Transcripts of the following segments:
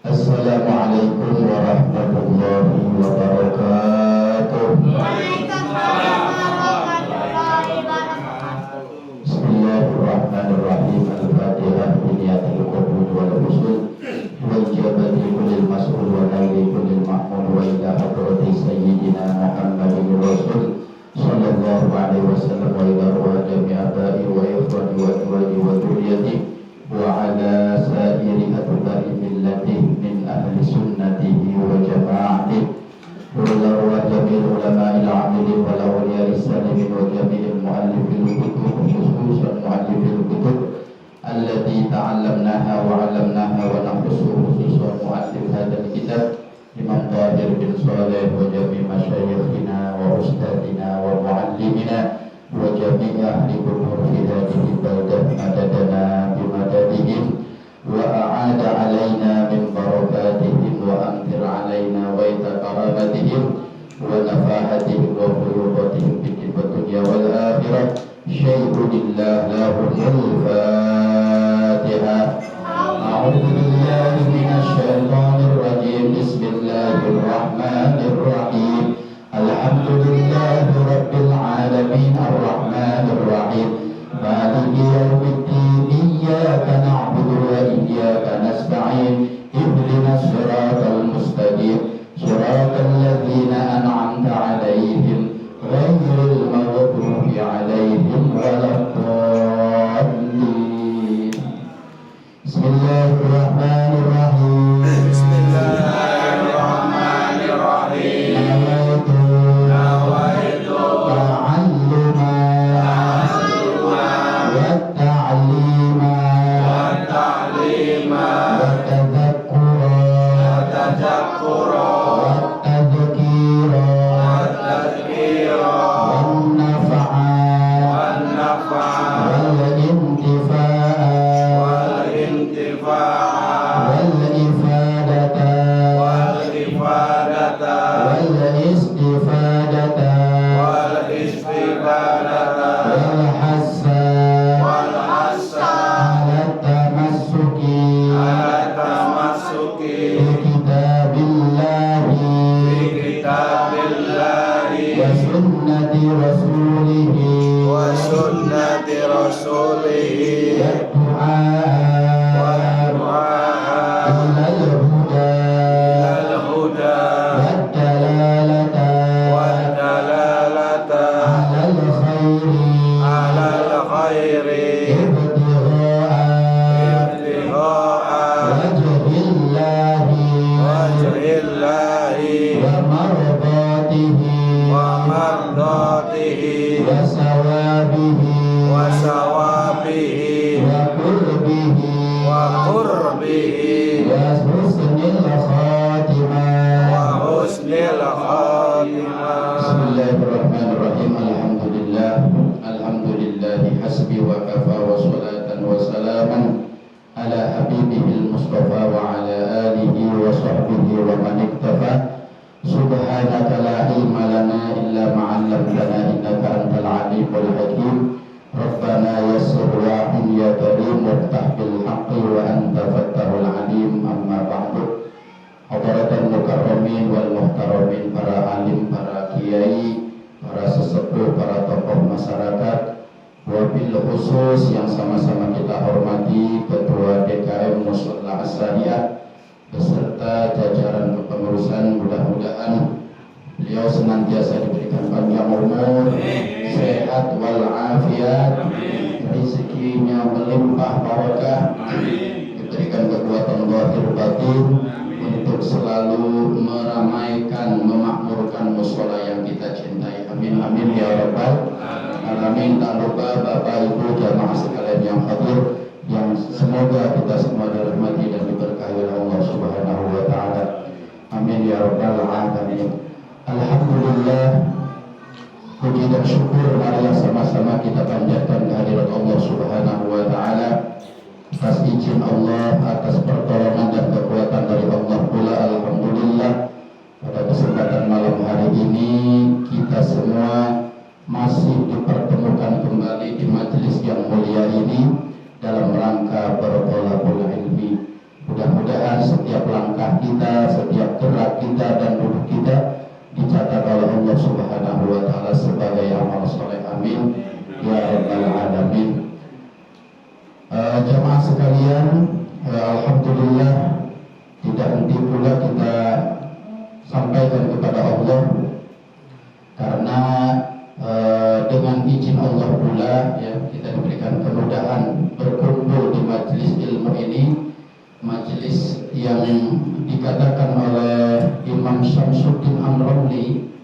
Assalamualaikum warahmatullahi wabarakatuh. Waalaikumsalam warahmatullahi wabarakatuh. Bismillahirrahmanirrahim. Al-Fatihah biniyatil qubul wal usul wal jabati kulil mas'ul wa naili kulil ma'mul wa ila hadrati sayyidina Muhammadin Rasul sallallahu alaihi wasallam wa ila ruha jami'atai wa ikhwani wa ikhwani wa duriyati wa ala sa'iri atba'i millati min ahli sunnatihi wa jama'atih wa ila ruha jami'il ulama'il amilin wa lawliya'is salimin wa jami'il mu'allifil kutub khususan mu'allifil kutub allati ta'allamnaha wa 'allamnaha wa nahrusu khususan mu'allif hadzal kitab Imam Tahir bin Saleh wa jami' masyayikhina wa ustadina wa muallimina wa jami' ahli kubur fi hadhihi baldah madadana bimadadihim wa a'ada alaina min barakatihim wa amtir alaina wa itaqarabatihim wa nafahatihim wa fuyubatihim bid dunya wal akhirah syai'ulillah lahumul fatihah. أعوذ بالله من الشيطان الرجيم بسم الله الرحمن الرحيم الحمد لله رب العالمين الرحمن الرحيم مالك يوم الدين إياك نعبد وإياك نستعين اهدنا الصراط المستقيم صراط الذين أنعمت عليهم غير المغضوب عليهم ولا الضالين. Bismillahirrahmanirrahim. Bismillahirrahmanirrahim. Nawaitu ta'alluma wa ta'lima wa tadhakkura wa tadhkira wan nafa'a wal intifa'a wal ifadata wal istifadata wal hassa ala tamassuki bi kitabillahi wa sunnati rasulihi wa du'a ilal huda wad dalalata alal khairi ibtigha'a wajhillahi wa mardatihi wa sawabihi wa qurbihi wa husnil khatimah. Bismillahirrahmanirrahim. Alhamdulillahi hasbi wa kafa wa salatan wa salaman ala habibihil mustafa wa ala alihi wa sahbihi wa man iktafa. Subhanaka la ilma lana illa ma 'allamtana innaka antal alimul hakim. Rabbana yassir wa'in ya karim waftah bil haqqi wa anta fattahul alim. Amma ba'du. Hadratan mukarramin wal muhtaramin, para alim, para kiai, para sesepuh, para tokoh masyarakat, wabil khusus yang sama-sama kita hormati Ketua DKM Musholla As-Saniah beserta jajaran kepengurusan. Mudah-mudahan beliau senantiasa diberikan panjang umur, sehat walafiat, rezekinya melimpah barakah, diberikan kekuatan zahir batin untuk selalu meramaikan, memakmurkan mushola yang kita cintai. Amin amin ya rabbal alamin. Tak lupa Bapak Ibu jamaah sekalian yang hadir, yang semoga kita semua dirahmati dan diberkahi oleh Allah Subhanahu wa taala. Amin ya rabbal alamin. Alhamdulillah, puji dan syukur marilah sama-sama kita panjatkan kehadirat Allah Subhanahu wa taala atas izin Allah, atas pertolongan dan kekuatan dari Allah pula. Alhamdulillah, pada kesempatan malam hari ini kita semua masih dipertemukan kembali di majelis yang mulia ini dalam rangka bertolak Jamaah sekalian, alhamdulillah tidak henti pula kita sampaikan kepada Allah karena dengan izin Allah pula ya kita diberikan kemudahan berkumpul di majelis ilmu ini, majelis yang dikatakan oleh Imam Syamsuddin Amrulli.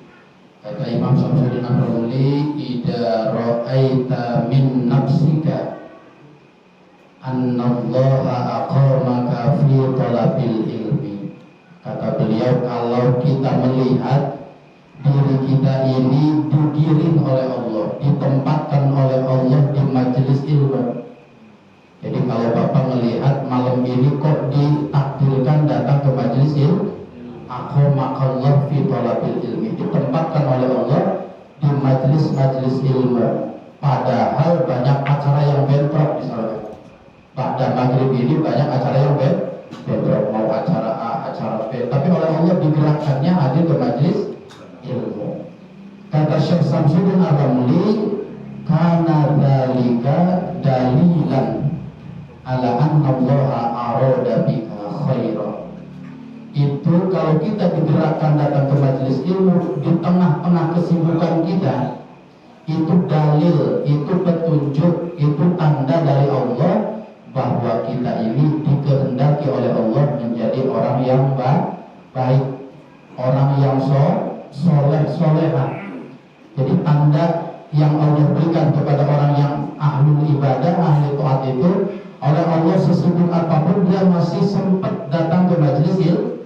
Kata Imam Syamsuddin Amrulli, "Idza ra'aita min nafsika annallaha aqamaka fi talabil ilmi." Kata beliau, kalau kita melihat diri kita ini digiring oleh Allah, ditempatkan oleh Allah di majelis ilmu. Jadi kalau Bapak melihat malam ini kok ditakdirkan datang ke majelis ilmu, aqamakallahu fi talabil ilmi, ditempatkan oleh Allah di majelis-majelis ilmu. Padahal banyak acara yang bentrok misalnya. Pada maghrib ini banyak acara yang bentrok, mau acara A, acara B, tapi oleh Allah digerakkannya hadir ke majelis ilmu. Kata Syekh Samsudin Ar-Ramli, "Kana dzalika dalilan ala anna Allah arada bika khairan." Itu kalau kita digerakkan datang ke majelis ilmu di tengah-tengah kesibukan kita, itu dalil, itu petunjuk, itu tanda dari Allah bahwa kita ini dikehendaki oleh Allah menjadi orang yang baik, orang yang soleh-soleha. Jadi tanda yang Allah berikan kepada orang yang ahlul ibadah, ahli taat itu, oleh Allah sesibuk apapun dia masih sempat datang ke majelis ilmu.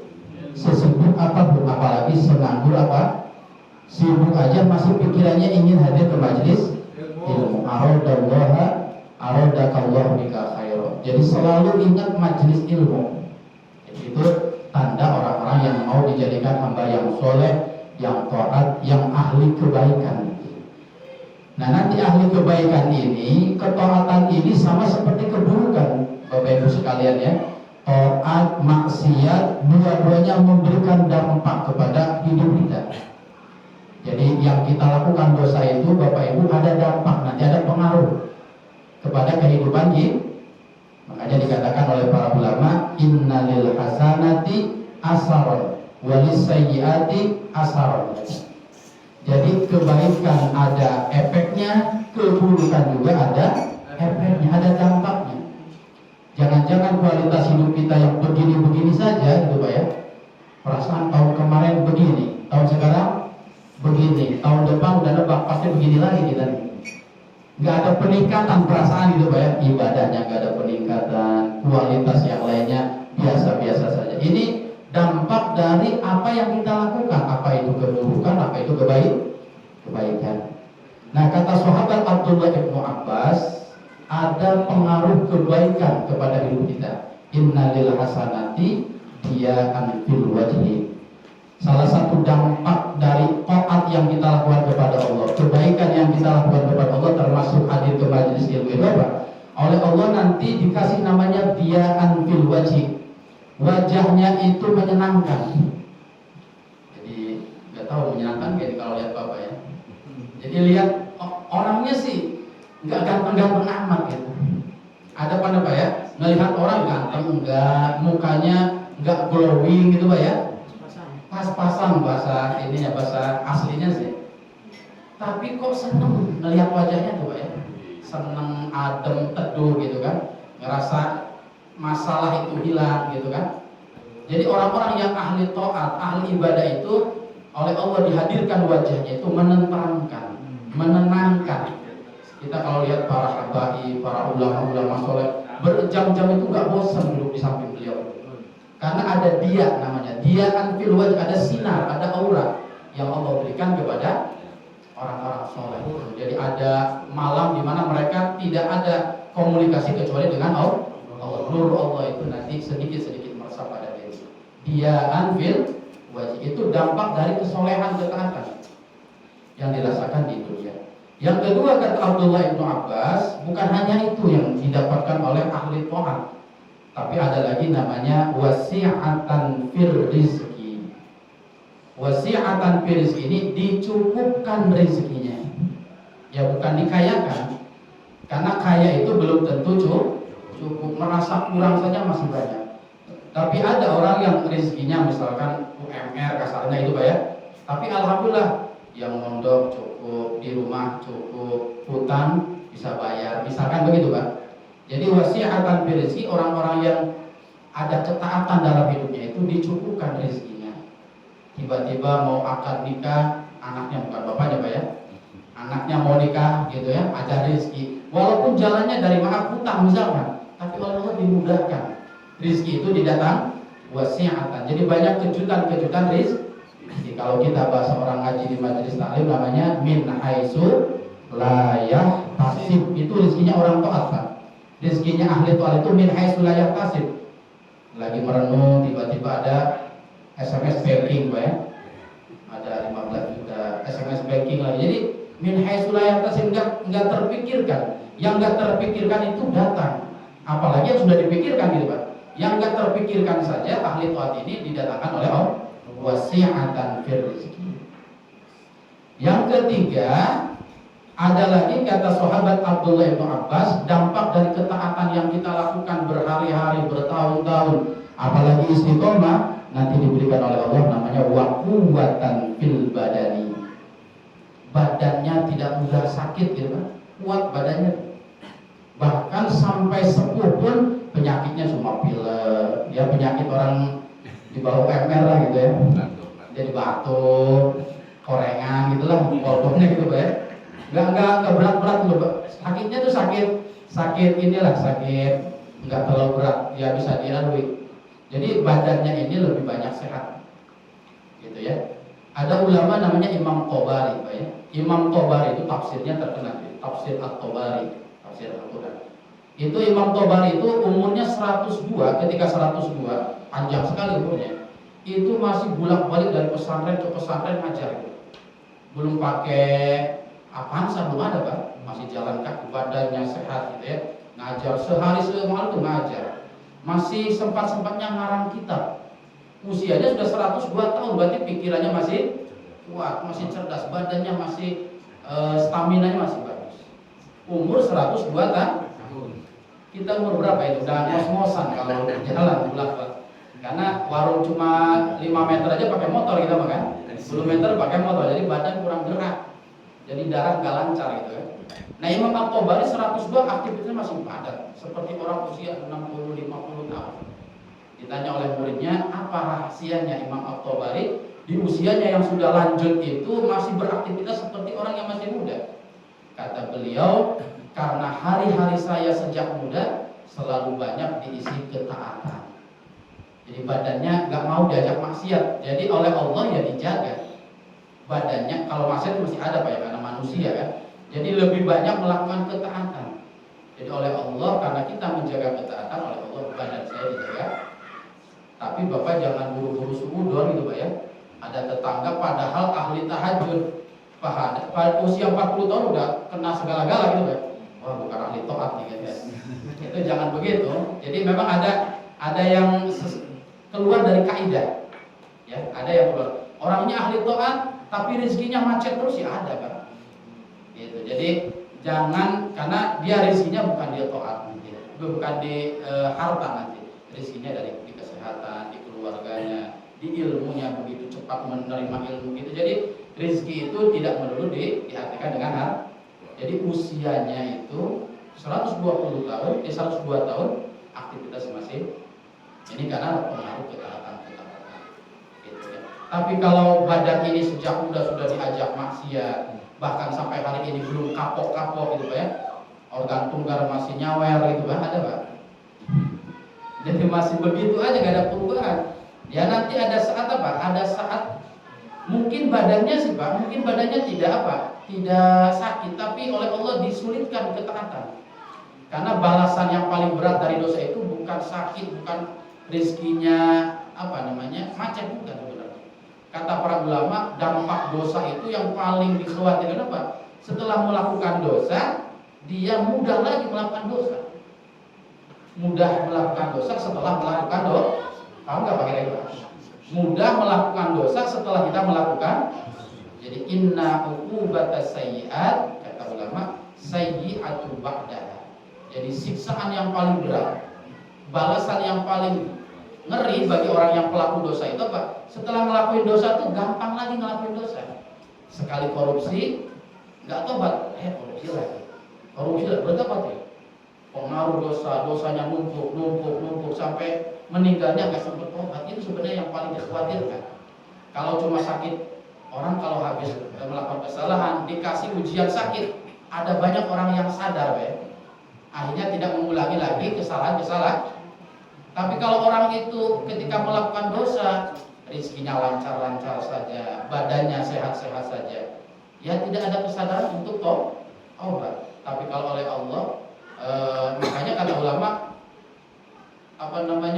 Sesibuk apapun, apalagi senganggur apa, sibuk aja masih pikirannya ingin hadir ke majelis ilmu. Aradakallahu bika khairan. Jadi selalu ingat majelis ilmu. Jadi itu tanda orang-orang yang mau dijadikan hamba yang soleh, yang taat, yang ahli kebaikan. Nah, nanti ahli kebaikan ini, ketaatan ini sama seperti keburukan, Bapak Ibu sekalian ya. Taat, maksiat, dua-duanya memberikan dampak kepada hidup kita. Jadi yang kita lakukan dosa itu, Bapak Ibu, ada dampak, nanti ada pengaruh kepada kehidupan kita. Makanya dikatakan oleh para ulama, innalil hasanati asaron walis sayyiati asaron. Jadi kebaikan ada efeknya, keburukan juga ada efeknya, ada dampaknya. Jangan-jangan kualitas hidup kita yang begini-begini saja gitu Pak ya. Perasaan tahun kemarin begini, tahun sekarang begini, tahun depan udah nebak pasti begini lagi kita nih. Gak ada peningkatan perasaan gitu Pak ya. Ibadahnya gak ada peningkatan, kualitas yang lainnya biasa-biasa saja. Ini dampak dari apa yang kita lakukan, apa itu keburukan, apa itu kebaikan. Nah, kata sahabat Abdullah bin Abbas, ada pengaruh kebaikan kepada hidup kita. Innalil hasanati diya'an fil wajhi. Salah satu dampak dari taat yang kita lakukan kepada Allah, kebaikan yang kita lakukan kepada Allah, termasuk hadir ke majelis ilmu itu apa? Oleh Allah nanti dikasih namanya diya'an fil wajhi. Wajahnya itu menyenangkan. Jadi nggak tahu menyenangkan kayak kalau lihat Bapak ya. Jadi lihat orangnya sih nggak ganteng-ganteng amat gitu. Ada pada Pak ya, melihat orang ganteng enggak, mukanya enggak glowing gitu Pak ya. Pas-pasan bahasa ininya, bahasa aslinya sih. Tapi kok seneng melihat wajahnya tuh Pak ya. Seneng, adem, teduh gitu kan. Ngerasa masalah itu hilang gitu kan. Jadi orang-orang yang ahli taat, ahli ibadah itu oleh Allah dihadirkan wajahnya itu menenteramkan, menenangkan. Kita kalau lihat para habaib, para ulama-ulama soleh berjam-jam itu nggak bosan duduk di samping beliau. Karena ada dia namanya, dia kan fil wajh, ada sinar, ada aura yang Allah berikan kepada orang-orang soleh. Jadi ada malam di mana mereka tidak ada komunikasi kecuali dengan Allah. Nur Allah itu nanti sedikit-sedikit meresap pada diri. Dia anfil wajib itu dampak dari kesolehan ketaatan yang dirasakan di dunia. Yang kedua kata Abdullah bin Abbas, bukan hanya itu yang didapatkan oleh ahli taat, tapi ada lagi namanya wasi'atan fir rizki. Wasi'atan fir rizki ini dicukupkan rezekinya. Ya bukan dikayakan. Karena kaya itu belum tentu masak kurang saja masih banyak. Tapi ada orang yang rezekinya misalkan UMR kasarnya itu Pak ya. Tapi alhamdulillah yang mondok cukup, di rumah cukup, hutang bisa bayar, misalkan begitu Pak. Jadi wasi'atan fil rizqi, orang-orang yang ada ketaatan dalam hidupnya itu dicukupkan rezekinya. Tiba-tiba mau akad nikah, anaknya bukan bapaknya Pak ya. Anaknya mau nikah gitu ya, ada rezeki. Walaupun jalannya dari maaf hutang misalkan, tapi Allah dimudahkan. Rizki itu didatang wasi'atan. Jadi banyak kejutan-kejutan rizki. Kalau kita bahasa orang ngaji di majelis taklim namanya min haitsu la yahtasib. Itu rizkinya orang taat Pak. Rizkinya ahli taat itu min haitsu la yahtasib. Lagi merenung tiba-tiba ada SMS banking Pak ya. Ada 15 juta SMS banking lagi. Jadi min haitsu la yahtasib, enggak terpikirkan. Yang enggak terpikirkan itu datang. Apalagi yang sudah dipikirkan gitu Pak. Yang enggak terpikirkan saja ahli taat ini didatangkan oleh Allah. Wasi'atan fil rizqi. Yang ketiga, ada lagi kata sahabat Abdullah bin Abbas, dampak dari ketaatan yang kita lakukan berhari-hari, bertahun-tahun, apalagi istiqomah, nanti diberikan oleh Allah namanya waquwatan fil badani. Badannya tidak mudah sakit gitu kan, kuat badannya. Bahkan sampai sepuh pun penyakitnya cuma pilek, ya penyakit orang di bawah UMR lah gitu ya. Jadi batuk, korengan gitulah, kodoknya gitu Pak ya. Enggak berat-berat loh Pak. Sakitnya tuh sakit inilah, sakit enggak terlalu berat, ya bisa dilalui. Jadi badannya ini lebih banyak sehat. Gitu ya. Ada ulama namanya Imam Tabari Pak ya. Imam Tabari itu tafsirnya terkenal, tafsir At-Tabari, tafsir Al-Qur'an. Itu Imam Tabari itu umurnya 102, ketika 102, panjang sekali umurnya. Itu masih bolak-balik dari pesantren ke pesantren ngajar. Belum pakai Avanza, belum ada Pak. Masih jalan kaki, badannya sehat gitu ya. Ngajar sehari semalam tuh ngajar. Masih sempat-sempatnya ngarang kitab. Usianya sudah 102 tahun, berarti pikirannya masih kuat, masih cerdas, badannya masih stamina-nya masih bagus. Umur 102 tahun. Kita umur berapa itu? Udah ngos-ngosan kalau jalan bolak-balik. Karena warung cuma 5 meter aja pakai motor kita makan. 10 meter pakai motor, jadi badan kurang gerak. Jadi darah nggak lancar gitu ya. Nah Imam At-Tabari 102 aktivitasnya masih padat, seperti orang usia 60-50 tahun. Ditanya oleh muridnya, apa rahasianya Imam At-Tabari di usianya yang sudah lanjut itu masih beraktivitas seperti orang yang masih muda? Kata beliau, karena hari-hari saya sejak muda selalu banyak diisi ketaatan. Jadi badannya nggak mau diajak maksiat. Jadi oleh Allah ya dijaga. Badannya kalau maksiat itu masih ada Pak ya, karena manusia kan. Jadi lebih banyak melakukan ketaatan. Jadi oleh Allah, karena kita menjaga ketaatan, oleh Allah badan saya dijaga. Tapi Bapak jangan buru-buru suudon gitu Pak ya. Ada tetangga padahal ahli tahajud, pada usia 40 tahun udah kena segala-gala gitu Pak. Wah bukan ahli taat nih guys. Itu jangan begitu. Jadi memang ada yang keluar dari kaidah. Ya, ada yang keluar. Orangnya ahli taat tapi rezekinya macet terus ya ada Pak. Gitu. Jadi jangan, karena dia rezekinya bukan di taat nanti, bukan di harta nanti. Rezekinya dari di kesehatan, di keluarganya, di ilmunya begitu cepat menerima ilmu gitu. Jadi rezeki itu tidak melulu diartikan dengan hal. Jadi usianya itu 120 tahun, 102 tahun aktivitas masih ini karena pengaruh ketaatan. Gitu ya. Tapi kalau badan ini sejak muda sudah diajak maksiat, bahkan sampai hari ini belum kapok-kapok gitu Pak ya. Organ tunggal masih nyawer gitu Pak, ada Pak. Jadi masih begitu aja, gak ada perubahan. Ya nanti ada saat apa? Ada saat mungkin badannya sih Pak, mungkin badannya tidak apa? Tidak sakit, tapi oleh Allah disulitkan ketaatan. Karena balasan yang paling berat dari dosa itu bukan sakit, bukan rezekinya macet, bukan sebenarnya. Kata para ulama, dampak dosa itu yang paling dikhawatirkan apa? Setelah melakukan dosa, dia mudah lagi melakukan dosa. Mudah melakukan dosa setelah melakukan dosa. Paham nggak pakai itu? Mudah melakukan dosa setelah kita melakukan. Jadi inna uqubatas sayyi'at, kata ulama, sayyi'atu ba'daha. Jadi siksaan yang paling berat balasan yang paling ngeri bagi orang yang pelaku dosa itu apa? Setelah ngelakuin dosa tuh gampang lagi ngelakuin dosa. Sekali korupsi nggak tobat, korupsi lagi berarti apa tuh? Pengaruh dosanya numpuk sampai meninggalnya nggak sempat tobat. Itu sebenarnya yang paling dikhawatirkan. Kalau cuma sakit, orang kalau habis melakukan kesalahan dikasih ujian sakit, ada banyak orang yang sadar, akhirnya tidak mengulangi lagi kesalahan. Tapi kalau orang itu ketika melakukan dosa, rezekinya lancar-lancar saja, badannya sehat-sehat saja, ya tidak ada kesadaran untuk taubat. Tapi kalau oleh Allah, makanya kata ulama,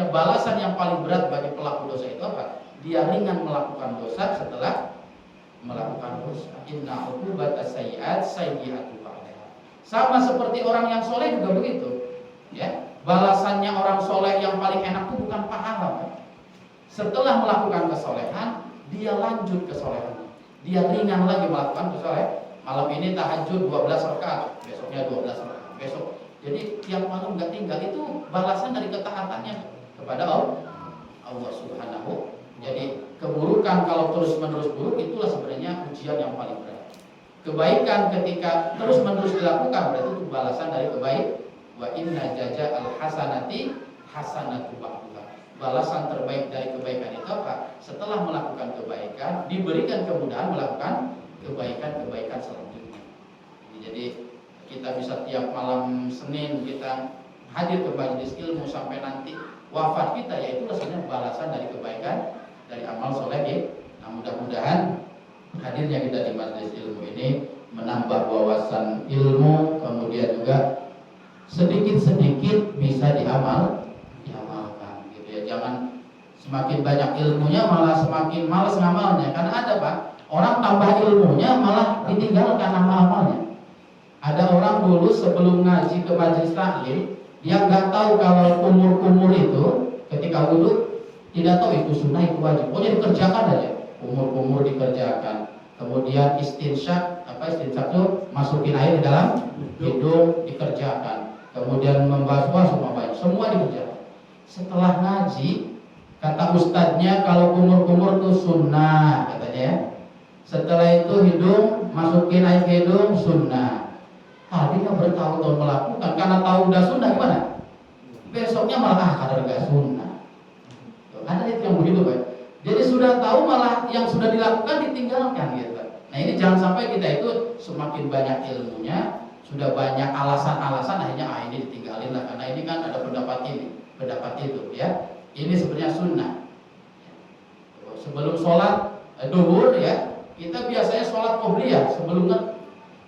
balasan yang paling berat bagi pelaku dosa itu apa? Dia ringan melakukan dosa setelah melakukan dosa. Inna uqubatas sayyi'at sayyi'atu ba'daha. Sama seperti orang yang soleh juga begitu, ya. Balasannya orang soleh yang paling enak itu bukan pahala. Setelah melakukan kesolehan, dia lanjut kesolehan. Dia ringan lagi melakukan kesolehan. Malam ini tahajud 12 rakaat, besoknya 12 rakaat, besok. Jadi tiap malam nggak tinggal, itu balasan dari ketaatannya kepada Allah Subhanahu. Jadi keburukan kalau terus-menerus buruk, itulah sebenarnya ujian yang paling berat. Kebaikan ketika terus-menerus dilakukan, berarti itu balasan dari kebaikan. Wa inna jaza al hasanati hasanatu ba'daha. Balasan terbaik dari kebaikan itu apa? Setelah melakukan kebaikan, diberikan kemudahan melakukan kebaikan selanjutnya. Jadi kita bisa tiap malam Senin kita hadir ke majelis ilmu sampai nanti wafat kita, yaitu sebenarnya balasan dari kebaikan, dari amal soleh. Nah, mudah-mudahan hadirnya kita di majelis ilmu ini menambah wawasan ilmu, kemudian juga sedikit-sedikit bisa diamalkan gitu ya. Jangan semakin banyak ilmunya malah semakin malas ngamalnya. Karena ada Pak, orang tambah ilmunya malah ditinggalkan amal-amalnya. Ada orang dulu sebelum ngaji ke majelis taklim, dia nggak tahu kalau kumur-kumur itu ketika wudhu, tidak tahu itu sunnah itu wajib. Pokoknya dikerjakan aja, kumur-kumur dikerjakan. Kemudian istinsyak itu masukin air di dalam hidung dikerjakan. Kemudian membasuh semua dikerjakan. Setelah ngaji, kata ustadznya kalau kumur-kumur itu sunnah katanya ya. Setelah itu hidung masukin air ke hidung sunnah. Tadinya bertahun-tahun melakukan karena tahu udah sunnah, gimana? Besoknya malah kadang gak sunnah. Ada itu yang begitu Pak. Jadi sudah tahu malah yang sudah dilakukan ditinggalkan gitu. Nah ini jangan sampai kita itu semakin banyak ilmunya, sudah banyak alasan-alasan, akhirnya ini ditinggalin lah karena ini kan ada pendapat ini, pendapat itu ya. Ini sebenarnya sunnah. Sebelum sholat duhur ya, kita biasanya sholat qobliyah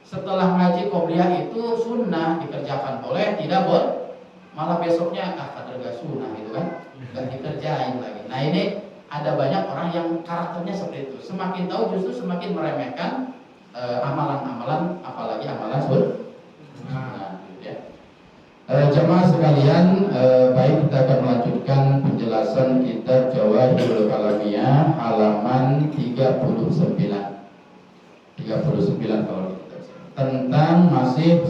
setelah ngaji qobliyah itu sunnah dikerjakan, boleh tidak boleh, malah besoknya kadang gak sunnah gitu kan, gak dikerjain lagi. Nah ini ada banyak orang yang karakternya seperti itu, semakin tahu justru semakin meremehkan amalan-amalan, apalagi amalan sunnah. Nah, gitu ya. Jemaah sekalian, baik kita akan melanjutkan penjelasan kitab Jawahirul Kalamiyah halaman 39 kalau kita tentang masih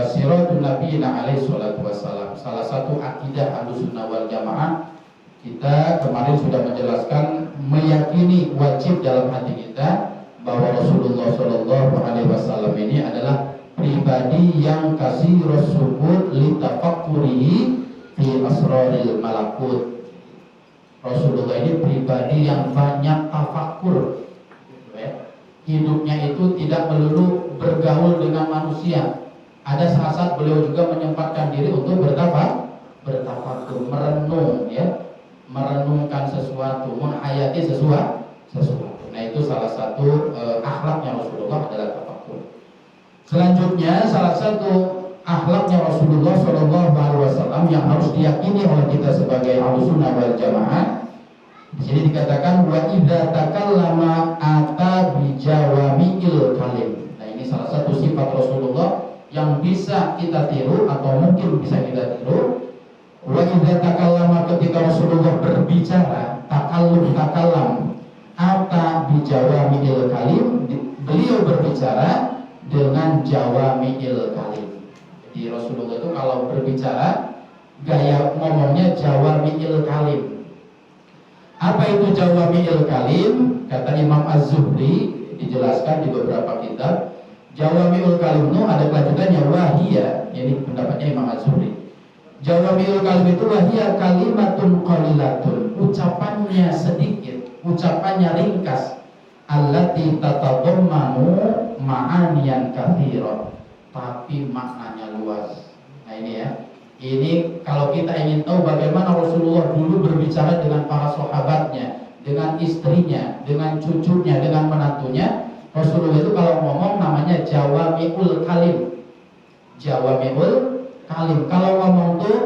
siratul Nabi alaihi salatu wassalam. Salah satu akidah Ahlussunnah wal Jamaah, kita kemarin sudah menjelaskan meyakini wajib dalam hati kita bahwa Rasulullah Shallallahu Alaihi Wasallam ini adalah pribadi yang kasih syukur li tafakkurihi fi asraril malakut. Rasulullah ini pribadi yang banyak tafakkur. Hidupnya itu tidak melulu bergaul dengan manusia. Ada saat-saat beliau juga menyempatkan diri untuk bertafakkur, merenung ya, merenungkan sesuatu, menghayati sesuatu. Nah itu salah satu akhlaknya Rasulullah adalah tafakkur. Selanjutnya salah satu akhlaknya Rasulullah Shallallahu Alaihi Wasallam yang harus diyakini oleh kita sebagai Ahlussunnah wal Jamaah. Di sini dikatakan wa idza takallama ata bi jawami'il kalim. Nah ini salah satu sifat Rasulullah yang bisa kita tiru atau mungkin bisa kita tiru. Wa idza takallama, ketika Rasulullah berbicara, takallam ata bi jawami'il kalim, beliau berbicara dengan jawami'il kalim. Jadi Rasulullah itu kalau berbicara gaya ngomongnya jawami'il kalim. Apa itu jawami'il kalim? Kata Imam Az-Zuhri, dijelaskan di beberapa kitab. Jawami'ul kalim itu ada kelanjutannya, wahia. Ini pendapatnya Imam Az-Zuhri. Jawami'ul kalim itu wahia kalimatun qalilatun, ucapannya sedikit, ucapannya ringkas, allati tatadammanu ma'aniyan katsiran, tapi maknanya luas. Nah ini ya. Ini kalau kita ingin tahu bagaimana Rasulullah dulu berbicara dengan para sahabatnya, dengan istrinya, dengan cucunya, dengan menantunya, Rasulullah itu kalau ngomong namanya jawami'ul kalim. Jawami'ul kalim. Kalau ngomong tuh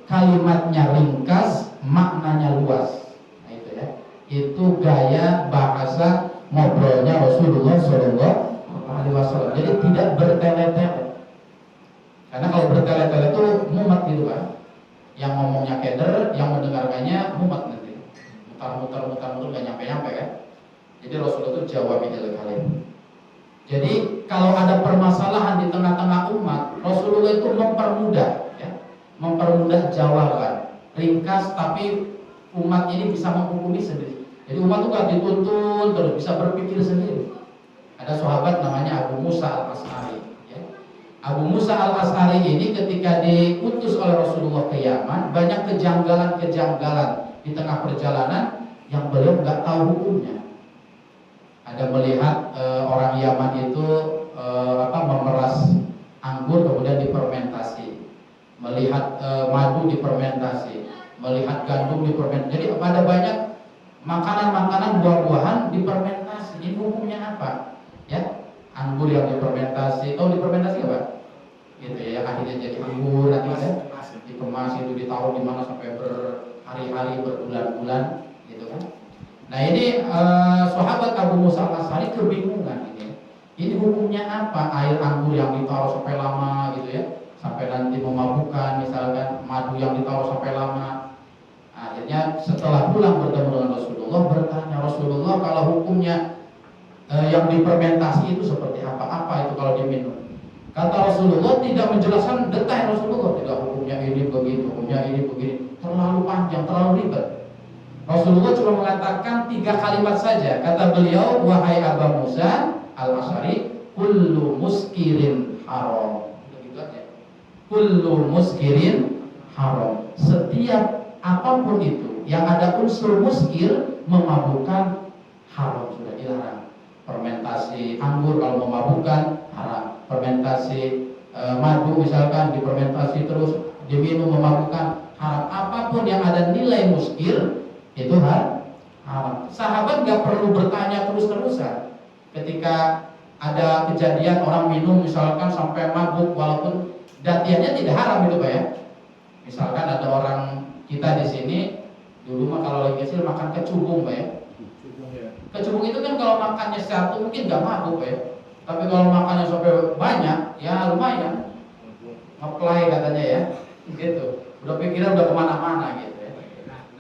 kalimatnya ringkas, maknanya luas. Nah itu ya. Itu gaya bahasa ngobrolnya Rasulullah SAW. Jadi tidak bertele-tele. Karena kalau bertele-tele itu mumet gitu kan. Yang ngomongnya keder, yang mendengarkannya mumet nanti. Mutar-mutar gak nyampe-nyampe kan. Jadi Rasulullah itu jawami'il kalim. Jadi kalau ada permasalahan di tengah-tengah umat, Rasulullah itu mempermudah ya. Mempermudah jawaban. Ringkas tapi umat ini bisa menghukumi sendiri. Jadi umat itu gak dituntun terus, bisa berpikir sendiri. Ada sahabat namanya Abu Musa Al-Asy'ari ya. Abu Musa Al-Asy'ari ini ketika diutus oleh Rasulullah ke Yaman, banyak kejanggalan-kejanggalan di tengah perjalanan yang beliau nggak tahu hukumnya. Ada melihat orang Yaman itu memeras anggur kemudian difermentasi, melihat madu difermentasi, melihat gandum difermentasi. Jadi ada banyak makanan-makanan buah-buahan difermentasi. Ini hukumnya apa? Ya, anggur yang difermentasi. Tahu difermentasi apa? Gitu ya, yang akhirnya jadi anggur nanti kan dikemas itu ditaruh di mana sampai berhari-hari, berbulan-bulan gitu kan. Nah ini sahabat Abu Musa Al-Asy'ari kebingungan ini. Ini hukumnya apa? Air anggur yang ditaruh sampai lama gitu ya, sampai nanti memabukkan, misalkan madu yang ditaruh sampai lama. Akhirnya setelah pulang bertemu dengan Rasulullah, bertanya Rasulullah kalau hukumnya yang difermentasi itu seperti apa? Apa itu kalau diminum? Kata Rasulullah tidak menjelaskan detail. Rasulullah tidak, hukumnya ini begini, hukumnya ini begini. Terlalu panjang, terlalu ribet. Rasulullah cuma mengatakan 3 kalimat saja. Kata beliau, wahai Abu Musa Al-Asy'ari, kullu muskirin haram. Begitu aja. Kullu muskirin haram. Setiap apapun itu yang ada unsur muskir, memabukkan, haram, sudah dilarang. Fermentasi anggur kalau memabukkan haram. Fermentasi madu misalkan difermentasi terus diminum memabukkan haram. Apapun yang ada nilai muskir itu haram. Sahabat nggak perlu bertanya terus-terusan. Ketika ada kejadian orang minum misalkan sampai mabuk walaupun datiannya tidak haram itu Pak ya. Misalkan ada orang kita di sini dulu mah kalau lagi kecil makan kecubung Pak ya. Kecubung itu kan kalau makannya satu mungkin nggak mabuk Pak ya. Tapi kalau makannya sampai banyak ya lumayan. Ngeplay katanya ya. Gitu. Udah pikiran udah kemana-mana gitu.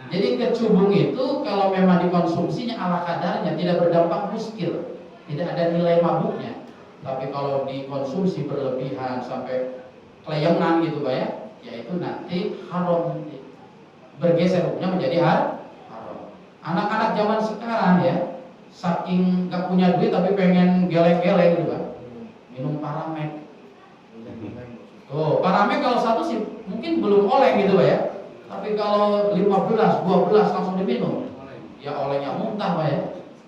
Jadi kecubung itu kalau memang dikonsumsinya ala kadarnya tidak berdampak muskil, tidak ada nilai mabuknya. Tapi kalau dikonsumsi berlebihan sampai kelayangan gitu Pak ya, yaitu nanti haram, bergeser hukumnya menjadi haram. Anak-anak zaman sekarang ya, saking gak punya duit tapi pengen geleng-geleng gitu Pak, minum Paramek. Paramek kalau satu sih mungkin belum oleng gitu Pak ya. Tapi kalau 15, 12 langsung diminum, ya olehnya muntah Pak ya.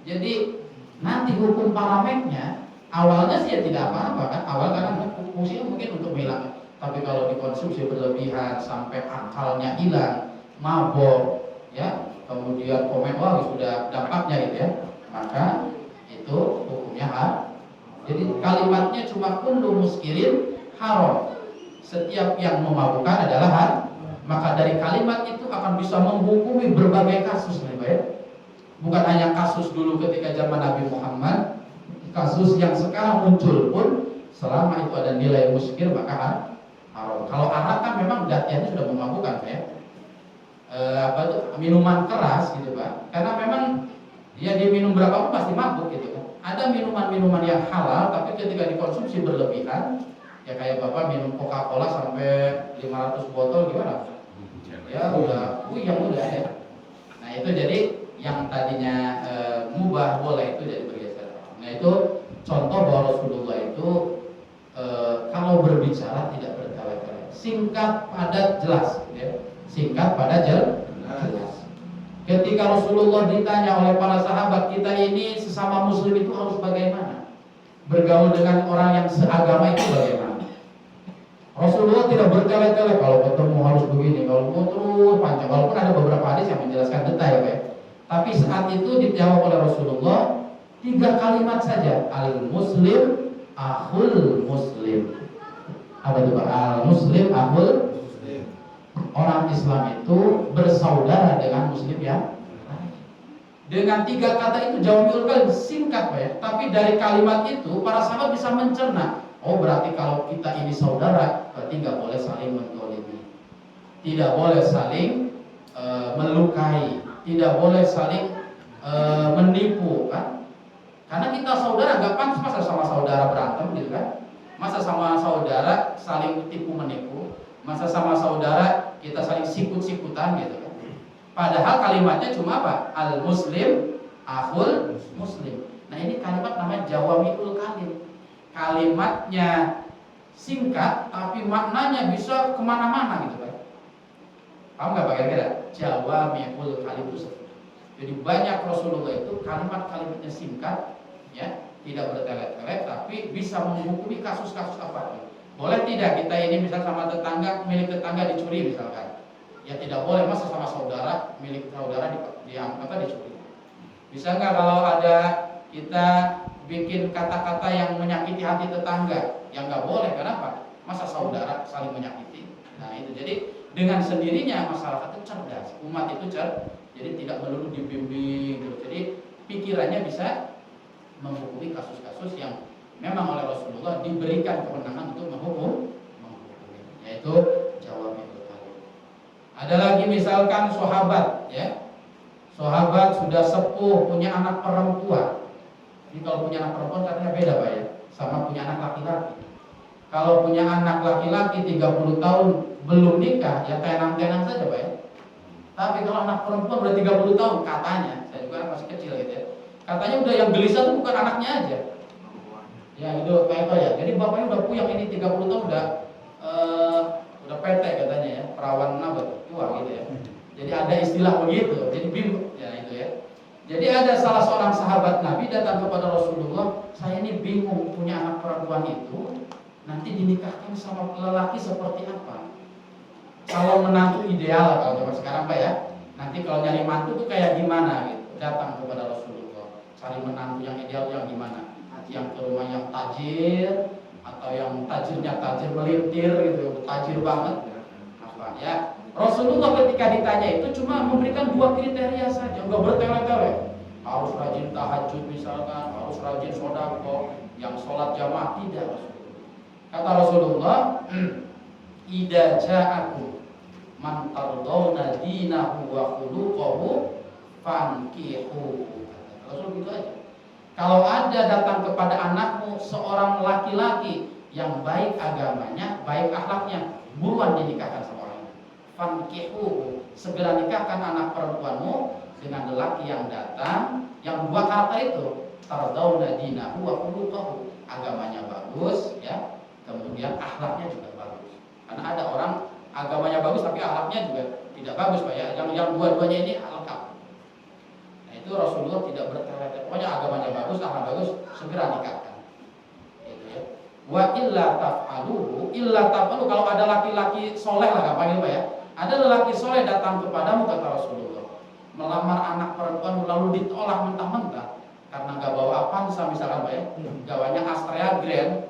Jadi nanti hukum Parameknya awalnya sih ya tidak apa-apa kan, awal karena fungsinya mungkin untuk menghilangkan. Tapi kalau dikonsumsi berlebihan sampai akalnya hilang, mabok, ya, kemudian komen wah sudah dampaknya gitu ya, maka itu hukumnya haram. Jadi kalimatnya cuma kullu muskirin haram. Setiap yang memabukkan adalah haram. Maka dari kalimat itu akan bisa menghukumi berbagai kasus nih Pak ya. Bukan hanya kasus dulu ketika zaman Nabi Muhammad, kasus yang sekarang muncul pun selama itu ada nilai muskir maka haram. Kalau arak kan memang datiannya sudah memabukkan Pak ya. Minuman keras gitu Pak. Karena memang dia diminum berapa pun pasti mabuk gitu kan. Ada minuman-minuman yang halal tapi ketika dikonsumsi berlebihan, ya kayak Bapak minum Coca-Cola sampai 500 botol gimana? Ya udah yang udah ya. Nah itu jadi yang tadinya mubah boleh itu jadi bergeser. Nah itu contoh bahwa Rasulullah itu kalau berbicara tidak bertele-tele, singkat, padat, jelas. Ya. Singkat, padat, jelas. Ketika Rasulullah ditanya oleh para sahabat, kita ini sesama muslim itu harus bagaimana? Bergaul dengan orang yang seagama itu bagaimana? Rasulullah tidak bertele-tele, kalau ketemu harus begini, kalau mau terus panjang. Walaupun ada beberapa hadis yang menjelaskan detail ya. Tapi saat itu dijawab oleh Rasulullah 3 kalimat saja. Al-muslim akhul muslim. Apa itu Pak? Al-muslim akhul muslim. Orang Islam itu bersaudara dengan muslim ya. Dengan 3 kata itu jawabul kalim, singkat Pak ya. Tapi dari kalimat itu para sahabat bisa mencerna. Oh berarti kalau kita ini saudara, berarti nggak boleh saling menzalimi, tidak boleh saling melukai, tidak boleh saling menipu kan? Karena kita saudara nggak pantas masa sama saudara berantem gitu kan? Masa sama saudara saling tipu menipu, masa sama saudara kita saling sikut-sikutan gitu kan? Padahal kalimatnya cuma apa? Al muslim akhul muslim. Nah ini kalimat namanya jawamiul kalim. Kalimatnya singkat tapi maknanya bisa kemana-mana gitu Pak. Paham nggak Pak kira-kira? Jawamiul kalim itu. Jadi banyak Rasulullah itu kalimat-kalimatnya singkat ya, tidak bertele-tele tapi bisa menghukumi kasus-kasus apapun. Boleh tidak kita ini misal sama tetangga, milik tetangga dicuri misalkan. Ya tidak boleh, masa sama saudara, milik saudara dicuri. Bisa nggak kalau ada kita bikin kata-kata yang menyakiti hati tetangga? Yang nggak boleh, kenapa? Masa saudara saling menyakiti. Nah itu jadi dengan sendirinya masyarakat itu cerdas, umat itu cerdas, jadi tidak melulu dibimbing gitu. Jadi pikirannya bisa menghukumi kasus-kasus yang memang oleh Rasulullah diberikan kewenangan untuk menghukumi, yaitu jawamiul kalim. Ada lagi misalkan sahabat ya, sahabat sudah sepuh punya anak perempuan. Jadi kalau punya anak perempuan katanya beda Pak ya, sama punya anak laki-laki. Kalau punya anak laki-laki 30 tahun belum nikah, ya tenang-tenang saja Pak ya. Tapi kalau anak perempuan udah 30 tahun katanya, saya juga masih kecil gitu ya. Katanya udah yang gelisah itu bukan anaknya aja. Ya itu kayak itu ya. Jadi bapaknya udah puyang ini 30 tahun udah PT katanya ya, perawan apa tua gitu ya. Jadi ada istilah begitu. Jadi bingung ya itu ya. Jadi ada salah seorang sahabat Nabi datang kepada Rasulullah, saya ini bingung punya anak perempuan itu nanti dinikahkan sama lelaki seperti apa? Kalau menantu ideal kalau zaman sekarang Pak ya, nanti kalau nyari mantu tuh kayak gimana gitu? Datang kepada Rasulullah, cari menantu yang ideal yang gimana? Yang ke rumah yang tajir atau yang tajirnya tajir melintir gitu, tajir banget. Apa ya? Rasulullah ketika ditanya itu cuma memberikan 2 kriteria saja, enggak bertele-tele. Harus rajin tahajud misalkan, harus rajin sedekah, yang sholat jamaah tidak Rasulullah. Kata Rasulullah, idza ja'akum man tardawna dinahu wa khuluquhu fankihu. Rasul gitu aja. Kalau ada datang kepada anakmu seorang laki-laki yang baik agamanya, baik akhlaknya, buruan dinikahkan sama orang. Fankihu, segera nikahkan anak perempuanmu dengan lelaki yang datang yang 2 kata itu, tardawna dinahu wa khuluquhu, agamanya bagus ya, kemudian akhlaknya juga bagus. Karena ada orang agamanya bagus tapi akhlaknya juga tidak bagus Pak ya, yang dua-duanya ini lengkap. Nah itu Rasulullah tidak bertele-tele, pokoknya agamanya bagus, akhlak bagus, segera nikahkan. Itu ya. Wa illa taf'alu, kalau ada laki-laki soleh lah gampang Pak ya. Ada lelaki soleh datang kepadamu kata Rasulullah, melamar anak perempuan lalu ditolak mentah-mentah karena nggak bawa Avanza misalkan Pak ya, gawanya Astrea Grand.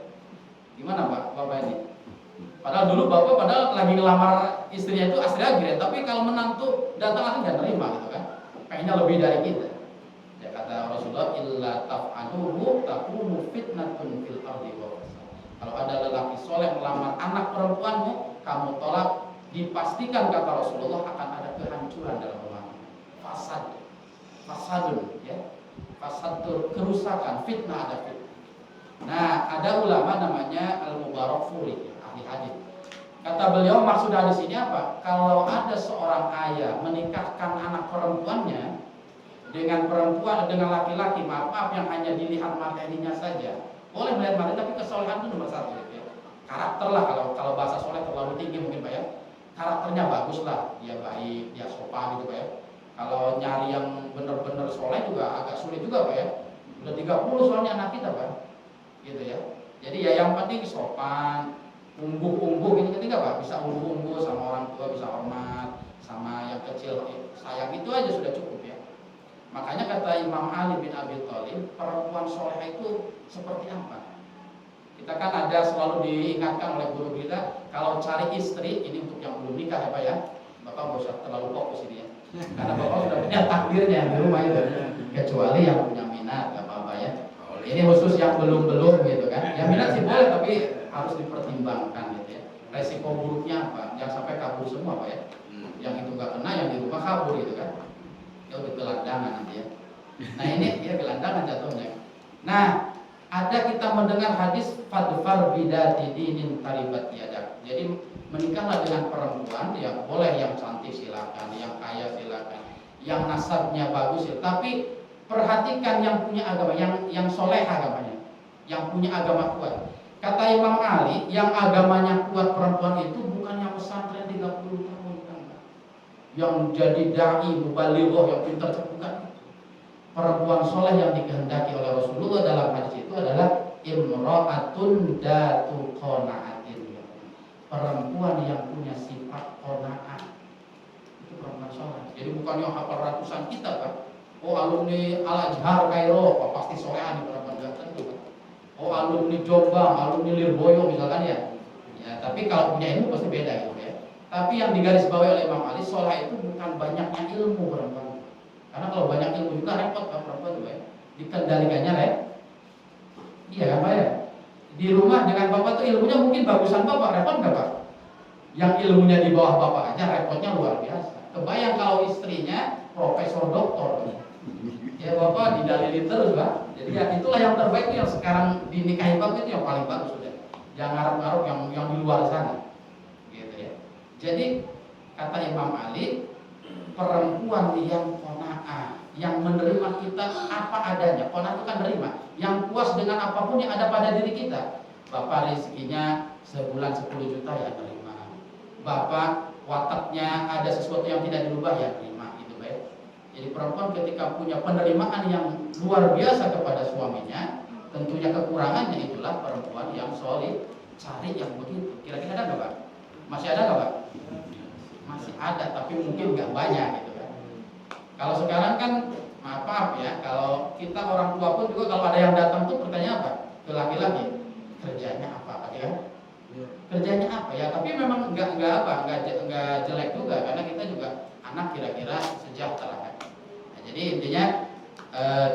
Gimana Pak Bapak ini? Padahal dulu Bapak lagi ngelamar istrinya itu Astrea Grand, tapi kalau menantu datang langsung nggak terima gitu kan? Pengennya lebih dari kita. Ya kata Rasulullah, illa taf'aluhu takunu fitnatun fil ardi wa fasad. Kalau ada lelaki soleh melamar anak perempuanmu, kamu tolak, dipastikan kata Rasulullah akan ada kehancuran dalam rumah. Fasadun ya. Fasadur, kerusakan, fitnah, ada fitnah. Nah, ada ulama namanya Al-Mubarakfuri, ahli hadis. Kata beliau maksud hadis ini apa? Kalau ada seorang ayah menikahkan anak perempuannya dengan perempuan, dengan laki-laki, maaf yang hanya dilihat materinya saja, boleh melihat materi tapi kesolehan itu nomor satu ya. Karakter lah, kalau bahasa soleh terlalu tinggi mungkin Pak ya. Karakternya bagus lah, dia baik, dia sopan gitu Pak ya. Kalau nyari yang benar-benar soleh juga agak sulit juga Pak ya. Udah 30 soalnya anak kita Pak, gitu ya. Jadi ya yang penting sopan, ungguh gitu ketika Pak, bisa ungguh sama orang tua, bisa hormat, sama yang kecil sayang, itu aja sudah cukup ya. Makanya kata Imam Ali bin Abi Thalib, perempuan soleh itu seperti apa? Kita kan ada selalu diingatkan oleh guru kita, kalau cari istri, ini untuk yang belum nikah ya Pak ya, Bapak nggak usah terlalu fokus ini ya, karena Bapak sudah punya takdirnya di rumah itu, kecuali yang punya minat, nggak apa-apa ya. Ini khusus yang belum gitu kan, yang minat sih boleh tapi harus dipertimbangkan gitu ya. Resiko buruknya apa? Jangan sampai kabur semua Pak ya. Yang itu nggak kena, yang di rumah kabur gitu kan. Ya udah gelandangan nanti ya. Nah ini dia gelandangan jatuhnya. Nah, ada kita mendengar hadis fadfar bidati dinin taribat yadak. Jadi menikahlah dengan perempuan yang boleh yang cantik silakan, yang kaya silakan, yang nasabnya bagus ya. Tapi perhatikan yang punya agama, yang soleh agamanya, yang punya agama kuat. Kata Imam Ali, yang agamanya kuat perempuan itu bukan yang pesantren 30 tahun kan, yang jadi dai, mubalighah, yang pintar bukan. Perempuan soleh yang dikehendaki oleh Rasulullah dalam hadis itu adalah imra'atun datu qana'atin, perempuan yang punya sifat qana'ah. Itu perempuan soleh. Jadi bukan yang hafal ratusan kitab kan. Oh alumni Al-Azhar Kairo, oh, pasti solehan di perempuan, enggak tentu kan. Oh alumni Jombang, alumni Lirboyo misalkan ya. Ya, tapi kalau punya ilmu pasti beda gitu ya. Tapi yang digarisbawahi oleh Imam Ali, soleh itu bukan banyaknya ilmu perempuan. Karena kalau banyak ilmu juga repot kan perempuan juga ya. Dikendalikannya iya kan Pak ya. Di rumah dengan Bapak tuh ilmunya mungkin bagusan Bapak, repot nggak Pak? Yang ilmunya di bawah Bapak aja repotnya luar biasa. Kebayang kalau istrinya profesor doktor. Ya Bapak didalilin terus Pak. Jadi ya itulah yang terbaik yang sekarang dinikahi Bapak itu yang paling bagus sudah. Jangan ngarep-ngarep yang di luar sana. Gitu ya. Jadi kata Imam Ali, perempuan yang qanaah, yang menerima kita apa adanya. Qanaah itu kan menerima, yang puas dengan apapun yang ada pada diri kita. Bapak rezekinya sebulan 10 juta ya terima. Bapak wataknya ada sesuatu yang tidak dirubah ya terima, gitu baik. Jadi perempuan ketika punya penerimaan yang luar biasa kepada suaminya, tentunya kekurangannya itulah perempuan yang solid. Cari yang begitu. Kira-kira ada nggak Pak? Masih ada nggak Pak? Masih ada, tapi mungkin nggak banyak gitu kan. Kalau sekarang kan maaf ya, kalau kita orang tua pun juga kalau ada yang datang tuh bertanya apa? Ke laki-laki, kerjanya apa ya? Kerjanya apa ya? Tapi memang nggak jelek juga, karena kita juga anak kira-kira sejahtera kan. Nah, jadi intinya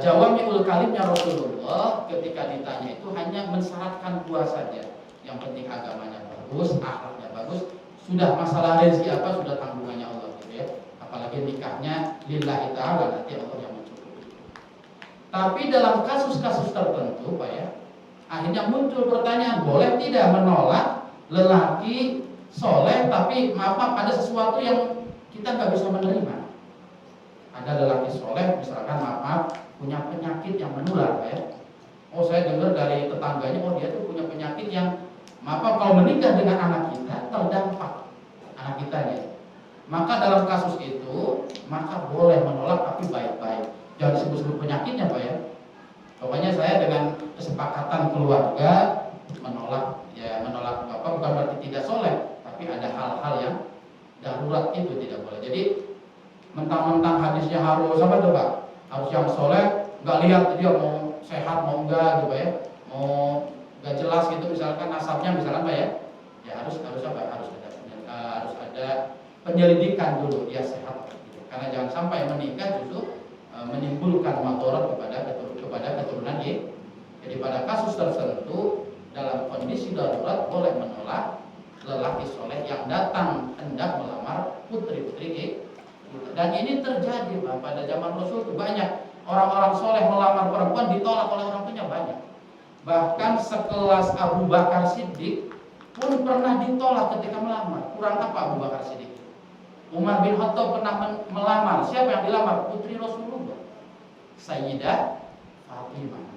jawabnya kalimnya Rasulullah ketika ditanya itu hanya mensyaratkan dua saja. Yang penting agamanya bagus, akhlaknya bagus. Sudah masalah rezeki apa sudah tanggungannya Allah gitu ya. Apalagi nikahnya lillahi ta'ala, nanti Allah yang mencukupi. Tapi dalam kasus-kasus tertentu Pak ya, akhirnya muncul pertanyaan, boleh tidak menolak lelaki soleh tapi maaf ada sesuatu yang kita nggak bisa menerima. Ada lelaki soleh misalkan maaf punya penyakit yang menular Pak ya. Oh saya dengar dari tetangganya, oh dia tuh punya penyakit yang maka kalau menikah dengan anak kita terdampak anak kitanya. Maka dalam kasus itu maka boleh menolak tapi baik-baik. Jangan sebut-sebut penyakitnya Pak ya. Pokoknya saya dengan kesepakatan keluarga menolak Bapak bukan berarti tidak soleh, tapi ada hal-hal yang darurat itu tidak boleh. Jadi mentang-mentang hadisnya harus apa tuh Pak? Harus yang soleh, nggak lihat dia mau sehat mau enggak gitu ya. Mau nggak jelas gitu misalkan nasabnya misalkan Pak ya harus apa harus ada penyelidikan dulu dia sehat gitu. Karena jangan sampai menikah justru menimbulkan madarat kepada keturunan ya. Jadi pada kasus tertentu dalam kondisi darurat boleh menolak lelaki soleh yang datang hendak melamar putri-putri dan ini terjadi Pak pada zaman Rasul itu banyak orang-orang soleh melamar perempuan ditolak oleh orang tuanya banyak. Bahkan sekelas Abu Bakar Siddiq pun pernah ditolak ketika melamar. Kurang apa Abu Bakar Siddiq? Umar bin Khattab pernah melamar. Siapa yang dilamar? Putri Rasulullah, Sayyidah Fatimah.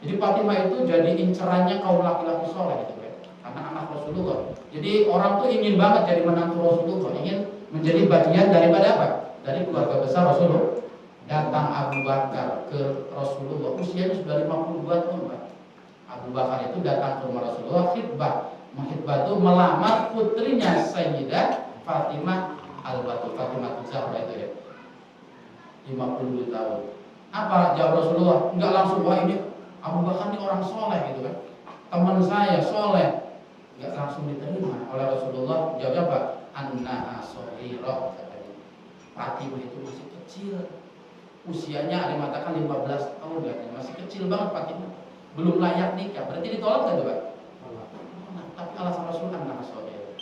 Jadi Fatimah itu jadi incerannya kaum laki-laki soleh gitu ya, karena anak Rasulullah. Jadi orang tuh ingin banget jadi menantu Rasulullah, ingin menjadi bagian daripada apa? Dari keluarga besar Rasulullah. Datang Abu Bakar ke Rasulullah, usianya sudah 52 tahun, Pak. Abu Bakar itu datang ke rumah Rasulullah, khitbah itu melamar putrinya Sayyidah Fatimah Al-Batul, Fatimah Zahra itu ya. 52 tahun. Apa jawab Rasulullah? Enggak langsung, wah ini Abu Bakar ini orang soleh gitu kan, teman saya soleh. Enggak langsung diterima oleh Rasulullah. Jawabnya apa? Annaha shaghirah, katanya. Fatimah itu masih kecil, usianya ada yang mengatakan 15 tahun katanya, masih kecil banget Fatimah, belum layak nikah. Berarti ditolak kan Pak? Tapi alasan Rasul annaha shaghirah.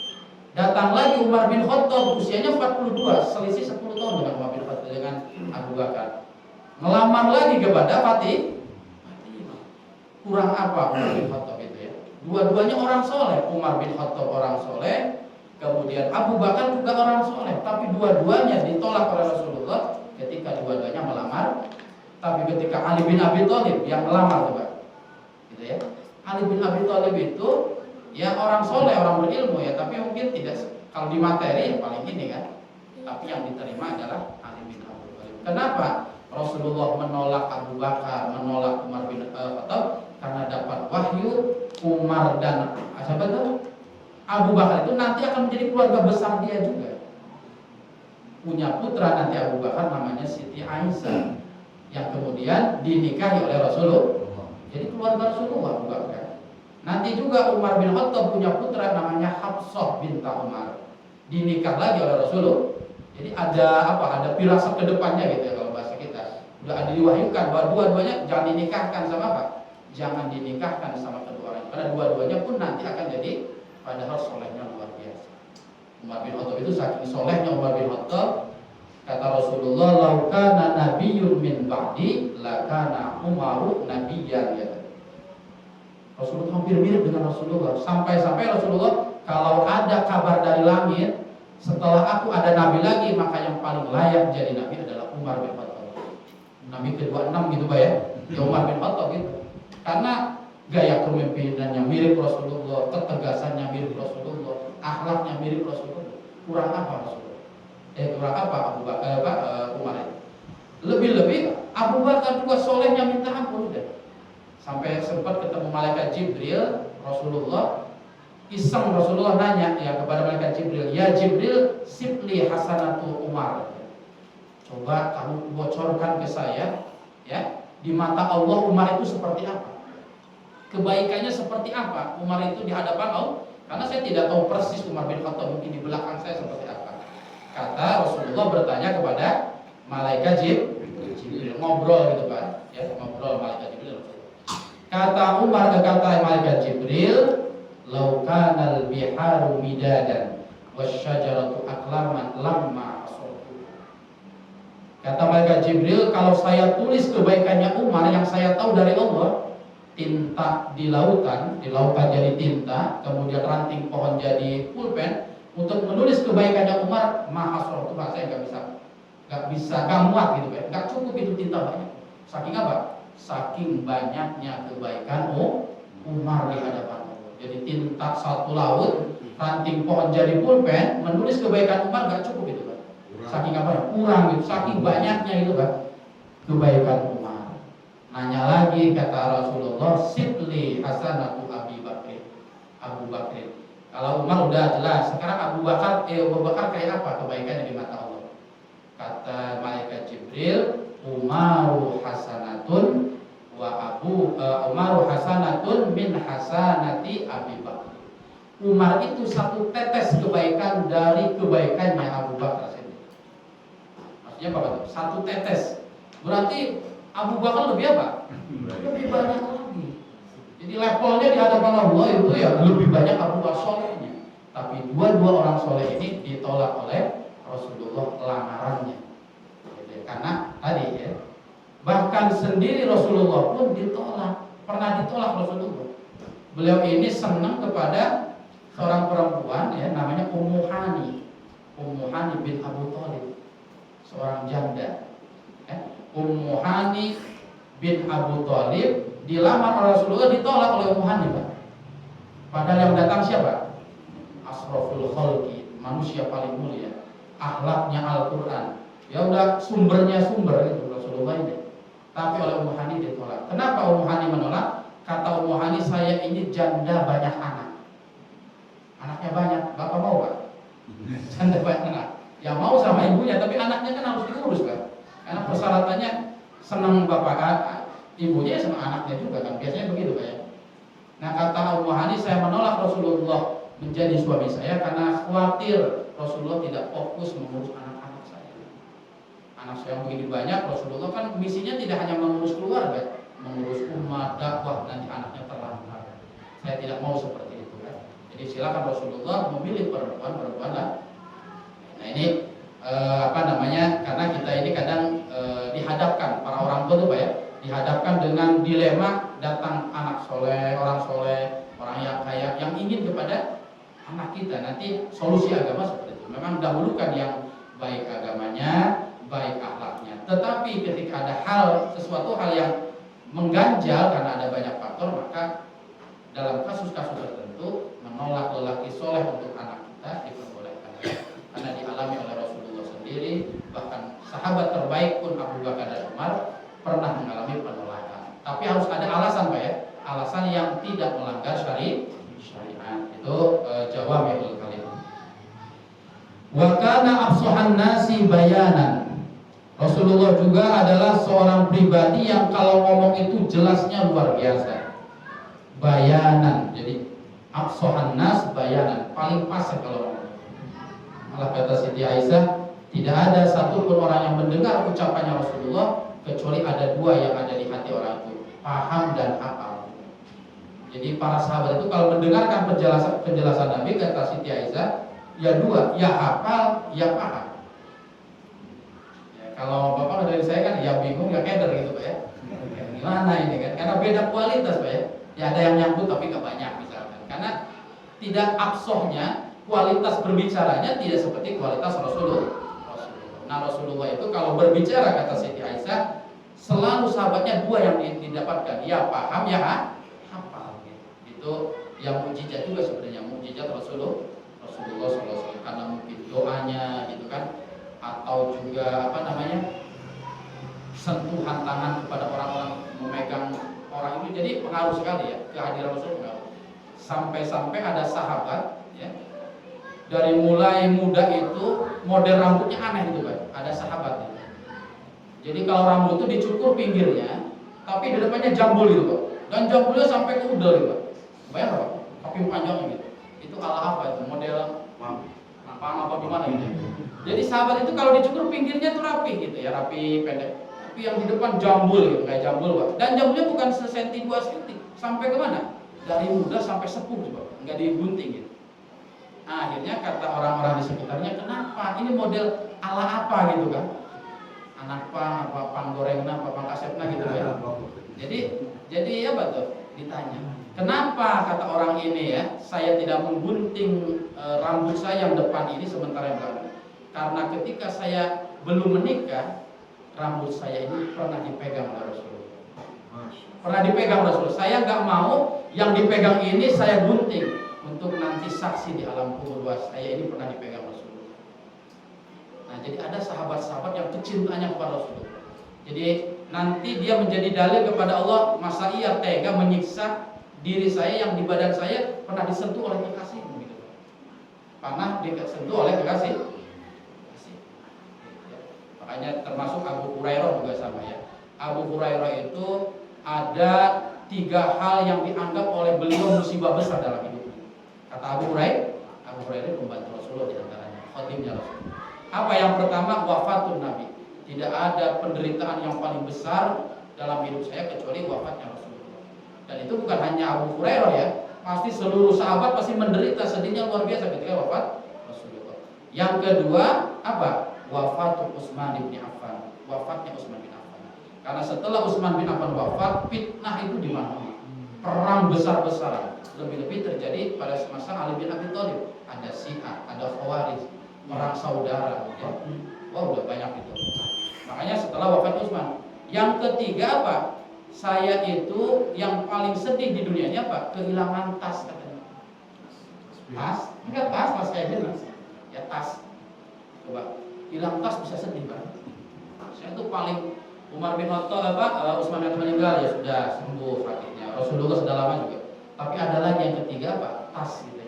Datang lagi Umar bin Khattab, usianya 42, selisih 10 tahun dengan Umar bin Khattab, dengan Abu Bakar. Melamar lagi kepada Fatimah. Kurang apa Umar bin Khattab itu ya? Dua-duanya orang soleh. Umar bin Khattab orang soleh, kemudian Abu Bakar juga orang soleh. Tapi dua-duanya ditolak oleh Rasulullah ketika dua-duanya melamar. Tapi ketika Ali bin Abi Thalib yang melamar tuh Pak, gitu ya. Ali bin Abi Thalib itu ya orang soleh, orang berilmu ya, tapi mungkin tidak kalau di materi ya paling ini kan. Tapi yang diterima adalah Ali bin Abi Thalib. Kenapa Rasulullah menolak Abu Bakar, menolak Umar bin Khattab? Karena dapat wahyu Umar dan siapa itu? Abu Bakar itu nanti akan menjadi keluarga besar dia juga. Punya putra nanti Abu Bakar namanya Siti Aisyah, yang kemudian dinikahi oleh Rasulullah. Jadi keluarga Rasulullah Abu Bakar. Nanti juga Umar bin Khattab punya putra namanya Hafsah binti Umar, dinikah lagi oleh Rasulullah. Jadi ada apa? Ada firasat kedepannya gitu ya kalau bahasa kita. Udah ada diwahyukan bahwa dua-duanya jangan dinikahkan sama apa? Jangan dinikahkan sama kedua orang. Karena dua-duanya pun nanti akan jadi, padahal solehnya luar biasa. Umar bin Khattab itu saking solehnya Umar bin Khattab, kata Rasulullah, "Lau kana nabiyyun min ba'di, lakana Umaru nabiyyan." Ya. Rasulullah hampir mirip dengan Rasulullah. Sampai-sampai Rasulullah, kalau ada kabar dari langit, setelah aku ada nabi lagi, maka yang paling layak jadi nabi adalah Umar bin Khattab. Nabi ke-26 gitu Pak ya. Ya Umar bin Khattab gitu. Karena gaya kepemimpinannya mirip Rasulullah, ketegasannya mirip Rasulullah, akhlaknya mirip Rasulullah. Kurang apa Rasulullah? Kurang apa Umar itu? Lebih-lebih Abu Bakar juga solehnya minta ampun deh. Sampai sempat ketemu malaikat Jibril, Rasulullah iseng Rasulullah nanya ya kepada malaikat Jibril, "Ya Jibril, sibli hasanatu Umar." Coba kamu bocorkan ke saya ya, di mata Allah Umar itu seperti apa? Kebaikannya seperti apa Umar itu di hadapan Allah? Karena saya tidak tahu persis Umar bin Khattab mungkin di belakang saya seperti apa. Kata Rasulullah bertanya kepada malaikat Jibril, ngobrol gitu kan ya, ngobrol malaikat Jibril. Kata Umar, kata malaikat Jibril, "Lau kanal biharu midadan wasyajaratu aqlaman lamma asaltu." Kata malaikat Jibril, kalau saya tulis kebaikannya Umar yang saya tahu dari Allah, tinta di lautan jadi tinta, kemudian ranting pohon jadi pulpen, untuk menulis kebaikannya Umar, mahasroh itu saya nggak muat gitu kan, nggak cukup itu tinta banyak. Saking apa? Saking banyaknya kebaikan Umar di hadapan Allah. Jadi tinta satu laut, ranting pohon jadi pulpen, menulis kebaikan Umar nggak cukup itu kan. Saking apa? Kurang gitu, saking banyaknya itu kan kebaikan Umar. Nanya lagi kata Rasulullah, "Sibli hasanatu Abu Bakr." Kalau Umar udah jelas, sekarang Abu Bakar kayak apa kebaikannya di mata Allah? Kata malaikat Jibril, "Umaru hasanatun Umaru hasanatun min hasanati Abi Bakr." Umar itu satu tetes kebaikan dari kebaikannya Abu Bakar sendiri. Maksudnya apa? Satu tetes. Berarti Abu Bakar lebih apa? Lebih banyak lagi. Jadi levelnya di hadapan Allah itu ya lebih banyak Abu Bakar solehnya. Tapi dua-dua orang soleh ini ditolak oleh Rasulullah lamarannya. Jadi, karena tadi ya, bahkan sendiri Rasulullah pun ditolak. Pernah ditolak Rasulullah. Beliau ini senang kepada seorang perempuan ya namanya Ummu Hani bin Abu Thalib, seorang janda. Ummu Hani bin Abu Thalib dilamar oleh Rasulullah, ditolak oleh Ummu Hani, Pak. Padahal yang datang siapa? Asraful khalqi, manusia paling mulia, akhlaknya Al-Qur'an. Ya udah sumbernya itu Rasulullah ini. Tapi oleh Ummu Hani ditolak. Kenapa Ummu Hani menolak? Kata Ummu Hani, saya ini janda banyak anak. Anaknya banyak, Bapak mau Pak? Janda banyak anak. Ya mau sama ibunya, tapi anaknya kan harus diurus Pak. Karena persyaratannya senang bapak kan, ibunya senang anaknya juga kan. Biasanya begitu Pak ya. Nah kata Ummu Hani, saya menolak Rasulullah menjadi suami saya karena khawatir Rasulullah tidak fokus mengurus anak-anak saya. Anak saya yang begitu banyak, Rasulullah kan misinya tidak hanya mengurus keluarga, mengurus umat, dakwah, nanti anaknya terlantar. Saya tidak mau seperti itu kan. Jadi silakan Rasulullah memilih perempuan lah. Nah ini karena kita ini kadang dihadapkan para orang tua tuh Pak ya, dihadapkan dengan dilema datang anak soleh, orang yang kaya yang ingin kepada anak kita. Nanti solusi agama seperti itu. Memang dahulukan yang baik agamanya, baik akhlaknya. Tetapi ketika ada sesuatu hal yang mengganjal karena ada banyak faktor, maka dalam kasus-kasus tertentu menolak lelaki soleh untuk anak kita diperbolehkan. Karena dialami oleh Rasulullah sendiri, bahkan sahabat terbaik pun Abu Bakar dan Umar pernah mengalami penolakan. Tapi harus ada alasan Pak ya, alasan yang tidak melanggar syariat. Itu jawabul kalim. Wa kana afsahan nasi bayanan. Rasulullah juga adalah seorang pribadi yang kalau ngomong itu jelasnya luar biasa. Bayanan. Jadi afsahan nas bayanan, paling pas kalau ngomong. Malah kata Siti Aisyah, tidak ada satupun orang yang mendengar ucapannya Rasulullah kecuali ada dua yang ada di hati orang itu, paham dan hafal. Jadi para sahabat itu kalau mendengarkan penjelasan Nabi, kata Siti Aisyah, ya dua, ya hafal, ya paham. Ya, kalau Bapak dari saya kan ya bingung, ya keder gitu Pak ya. Gimana ini kan? Karena beda kualitas Pak ya. Ya ada yang nyambut tapi gak banyak misalkan. Karena tidak absohnya, kualitas berbicaranya tidak seperti kualitas Rasulullah. Nah Rasulullah itu kalau berbicara, kata Siti Aisyah, selalu sahabatnya dua yang didapatkan, ya paham, ya hafal. Itu yang mukjizat juga sebenarnya, mukjizat Rasulullah SAW, karena mungkin doanya gitu kan, atau juga sentuhan tangan kepada orang-orang memegang orang itu, jadi pengaruh sekali ya kehadiran Rasulullah. Sampai-sampai ada sahabat ya, dari mulai muda itu model rambutnya aneh gitu Pak. Ada sahabat ya. Jadi kalau rambut itu dicukur pinggirnya, tapi di depannya jambul gitu Pak. Dan jambulnya sampai ke udel gitu Pak. Bayang Pak, tapi panjangnya gitu. Itu ala apa itu? Model apa gimana gitu. Jadi sahabat itu kalau dicukur pinggirnya tuh rapi gitu ya, rapi pendek. Tapi yang di depan jambul gitu, kayak jambul Pak. Dan jambulnya bukan sesenti 2 senti, sampai kemana? Dari muda sampai sepuh gitu Pak. Enggak digunting gitu. Nah, akhirnya kata orang-orang di sekitarnya, kenapa? Ini model ala apa gitu kan? Anak pang goreng apa pang kasepna gitu ya. Jadi apa tuh? Ditanya. Kenapa kata orang ini ya, saya tidak menggunting rambut saya yang depan ini sementara yang belakang? Karena ketika saya belum menikah, rambut saya ini pernah dipegang oleh Rasulullah. Pernah dipegang Rasulullah. Saya nggak mau yang dipegang ini saya gunting. Untuk nanti saksi di alam kubur bahwa saya ini pernah dipegang Rasulullah. Nah, jadi ada sahabat-sahabat yang kecintanya kepada Rasulullah. Jadi nanti dia menjadi dalil kepada Allah, masa ia tega menyiksa diri saya yang di badan saya pernah disentuh oleh kekasihmu gitu. Pernah disentuh oleh kekasih. Makanya termasuk Abu Hurairah juga sama ya. Abu Hurairah itu ada 3 hal yang dianggap oleh beliau musibah besar dalam hidup. Kata Abu Hurairah pembantu Rasulullah di antaranya, khatimnya Rasulullah. Apa yang pertama? Wafatun Nabi. Tidak ada penderitaan yang paling besar dalam hidup saya kecuali wafatnya Rasulullah. Dan itu bukan hanya Abu Hurairah ya, pasti seluruh sahabat pasti menderita sedihnya luar biasa ketika wafat Rasulullah. Yang kedua apa? Wafatu Utsman bin Affan. Wafatnya Utsman bin Affan. Karena setelah Utsman bin Affan wafat, fitnah itu di mana-mana. perang besar-besaran. Lebih-lebih terjadi pada masa Ali bin Abi Thalib. Ada Syiah, ada Khawarij, perang saudara. Ya. Wah, udah banyak itu. Makanya setelah wafat Utsman, yang ketiga apa? Saya itu yang paling sedih di dunianya apa? Kehilangan tas katanya. Tas? Enggak tas kayak gini. Ya tas. Coba, hilang tas bisa sedih Pak. Saya tuh paling Umar bin Khattab Utsman itu meninggal ya sudah sembuh sakitnya. Rasulullah sudah lama juga. Tapi ada lagi yang ketiga apa? Tas gitu.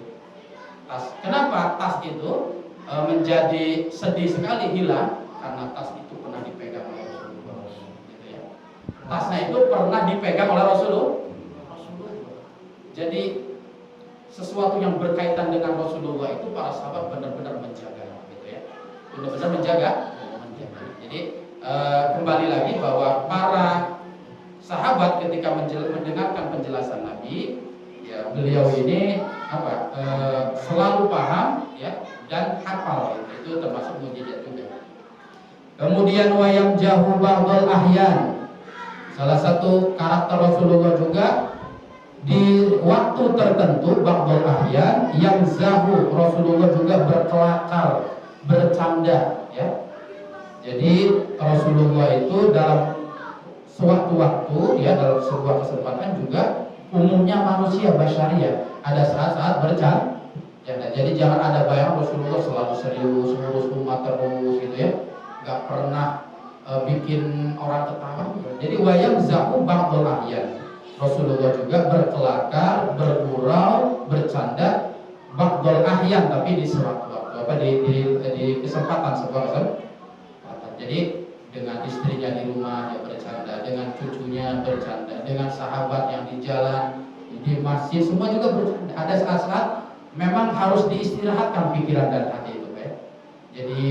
Tas. Kenapa tas itu menjadi sedih sekali hilang? Karena tas itu pernah dipegang oleh Rasulullah. Gitu ya. Tasnya itu pernah dipegang oleh Rasulullah. Jadi sesuatu yang berkaitan dengan Rasulullah itu para sahabat benar-benar menjaga, gitu ya. Benar-benar menjaga. Jadi kembali lagi bahwa para sahabat ketika mendengarkan penjelasan Nabi, ya beliau ini selalu paham ya dan hafal, itu termasuk mukjizat juga. Kemudian wayam jahu ba'dal ahyan, salah satu karakter Rasulullah juga di waktu tertentu ba'dal ahyan yang zahu, Rasulullah juga berkelakar, bercanda ya. Jadi Rasulullah itu dalam suatu waktu ya, dalam sebuah kesempatan juga umumnya manusia basyariah ada saat-saat bercanda. Jadi jangan ada bayang Rasulullah selalu serius, ngurus umat terus gitu ya. Gak pernah bikin orang ketawa. Jadi wayam zahu ba'dal ahyan, Rasulullah juga berkelakar, bergurau, bercanda ba'dal ahyan, tapi di sewaktu-waktu di kesempatan sebuah kesempatan. Jadi dengan istrinya di rumah dia bercanda, dengan cucunya bercanda, dengan sahabat yang di jalan, di masjid semua juga bercanda. Ada saat-saat memang harus diistirahatkan pikiran dan hati itu ya. Jadi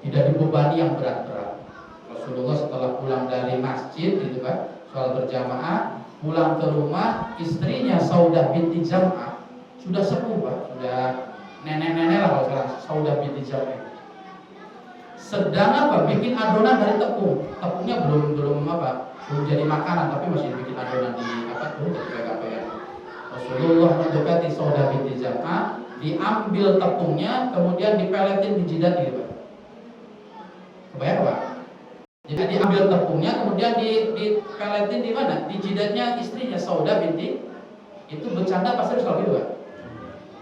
tidak dibebani yang berat-berat. Rasulullah setelah pulang dari masjid gitu kan, sholat berjamaah, pulang ke rumah, istrinya Saudah binti Zam'ah sudah sepuh Pak, sudah nenek-nenek lah kalau sekarang, Saudah binti Zam'ah. Sedang bikin adonan dari tepung. Tepungnya belum jadi makanan, tapi masih bikin adonan di pegang-pegang. Rasulullah mendekati Saudah binti Zam'ah, diambil tepungnya, kemudian dipeletin di jidat gitu Pak. Kebayang Pak? Jadi diambil tepungnya, kemudian dipeletin di mana? Di jidatnya istrinya Saudah binti. Itu bercanda pasti harus gitu Pak.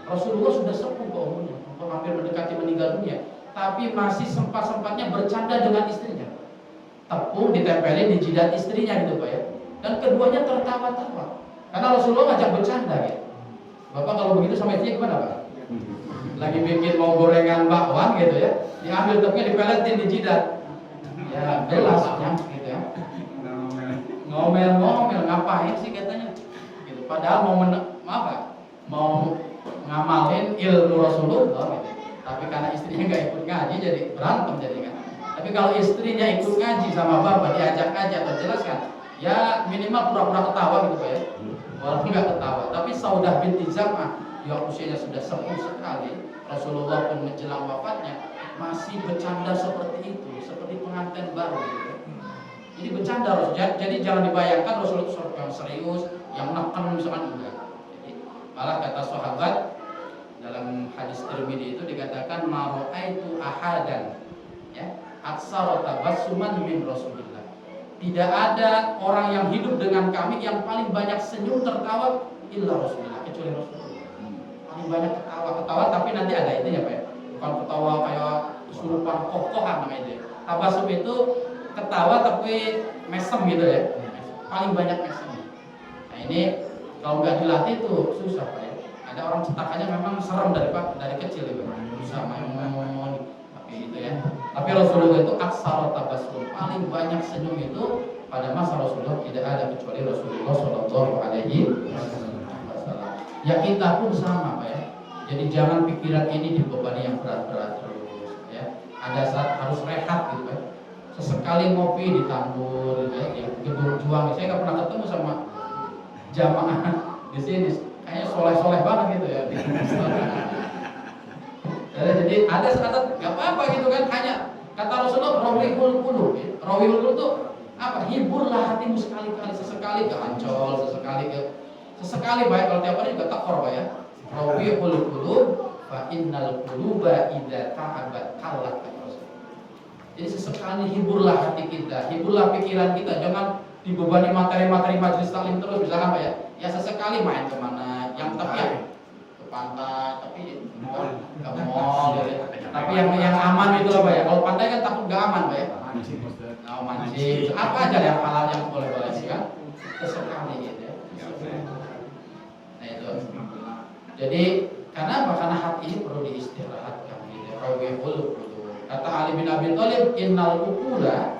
Rasulullah sudah sepuh Pak umurnya, hampir mendekati meninggal dunia, tapi masih sempat-sempatnya bercanda dengan istrinya. Tepung ditempelin di jidat istrinya gitu Pak ya. Dan keduanya tertawa-tawa. Karena Rasulullah ngajak bercanda gitu. Bapak kalau begitu sama istrinya gimana Pak? Lagi bikin mau gorengan bakwan gitu ya, diambil tepungnya dipeletin di jidat. Ya jelas ya gitu ya. Ngomel-ngomel ngapain sih katanya? Gitu. Padahal mau ngamalin ilmu Rasulullah gitu. Tapi karena istrinya nggak ikut ngaji jadi berantem jadi kan. Tapi kalau istrinya ikut ngaji sama bapak diajak atau jelaskan, ya minimal pura-pura ketawa gitu Pak ya. Walaupun nggak ketawa. Tapi Saudah binti Zam'ah yang usianya sudah sepuh sekali, Rasulullah pun menjelang wafatnya masih bercanda seperti itu, seperti pengantin baru gitu. Jadi bercanda Rasul. Jadi jangan dibayangkan Rasulullah itu seorang yang serius, yang neken misalkan enggak. Jadi malah kata sahabat dalam hadis Tirmidzi itu dikatakan ma'ra'aitu ahadan ya aksara tabassuman min Rasulillah. Tidak ada orang yang hidup dengan kami yang paling banyak senyum tertawa illa Rasulullah, kecuali Rasulullah. Paling banyak ketawa tapi nanti ada itu ya Pak ya. Bukan ketawa kayak kesurupan kokohan namanya itu. Tabassum itu ketawa tapi mesem gitu ya. Paling banyak mesem. Nah ini kalau nggak dilatih itu susah Pak ya. Ada orang cetakannya memang serem dari kecil itu, susah main tapi itu ya. Tapi Rasulullah itu aksara tabassum, paling banyak senyum itu pada masa Rasulullah tidak ada kecuali Rasulullah Shallallahu Alaihi Wasallam. Ya kita pun sama Pak ya. Jadi jangan pikiran ini dibebani yang berat-berat terus ya. Ada saat harus rehat gitu Pak. Sesekali ngopi di Tambur ya, di Gedung Juang. Saya nggak pernah ketemu sama jamaah di sini. Kayaknya soleh-soleh banget gitu ya. Jadi ada saat nggak apa-apa gitu kan, hanya kata Rasulullah rawihul qulub. Rawihul qulub itu apa? Hiburlah hatimu sekali-kali, sesekali ke Ancol, sesekali ke Sesekali Pak, kalau tiap hari juga takor Pak ya. Rawihul qulub fa innal quluba idza ta'abat qallat. Jadi sesekali hiburlah hati kita, hiburlah pikiran kita, jangan dibebani materi-materi majelis taklim terus misalkan Pak ya. Ya sesekali main kemana, yang tapi ya ke pantai, tapi ke mall, gitu. Tapi yang aman itu loh Pak ya. Kalau pantai kan takut gak aman Pak ya. Mancing, apa aja yang halal yang boleh-boleh sih kan? Sesekali gitu ya. Nah itu. Jadi karena apa? Karena hati ini perlu diistirahatkan gitu. Rawihul qulub. Kata Ali bin Abi Thalib, innal uqula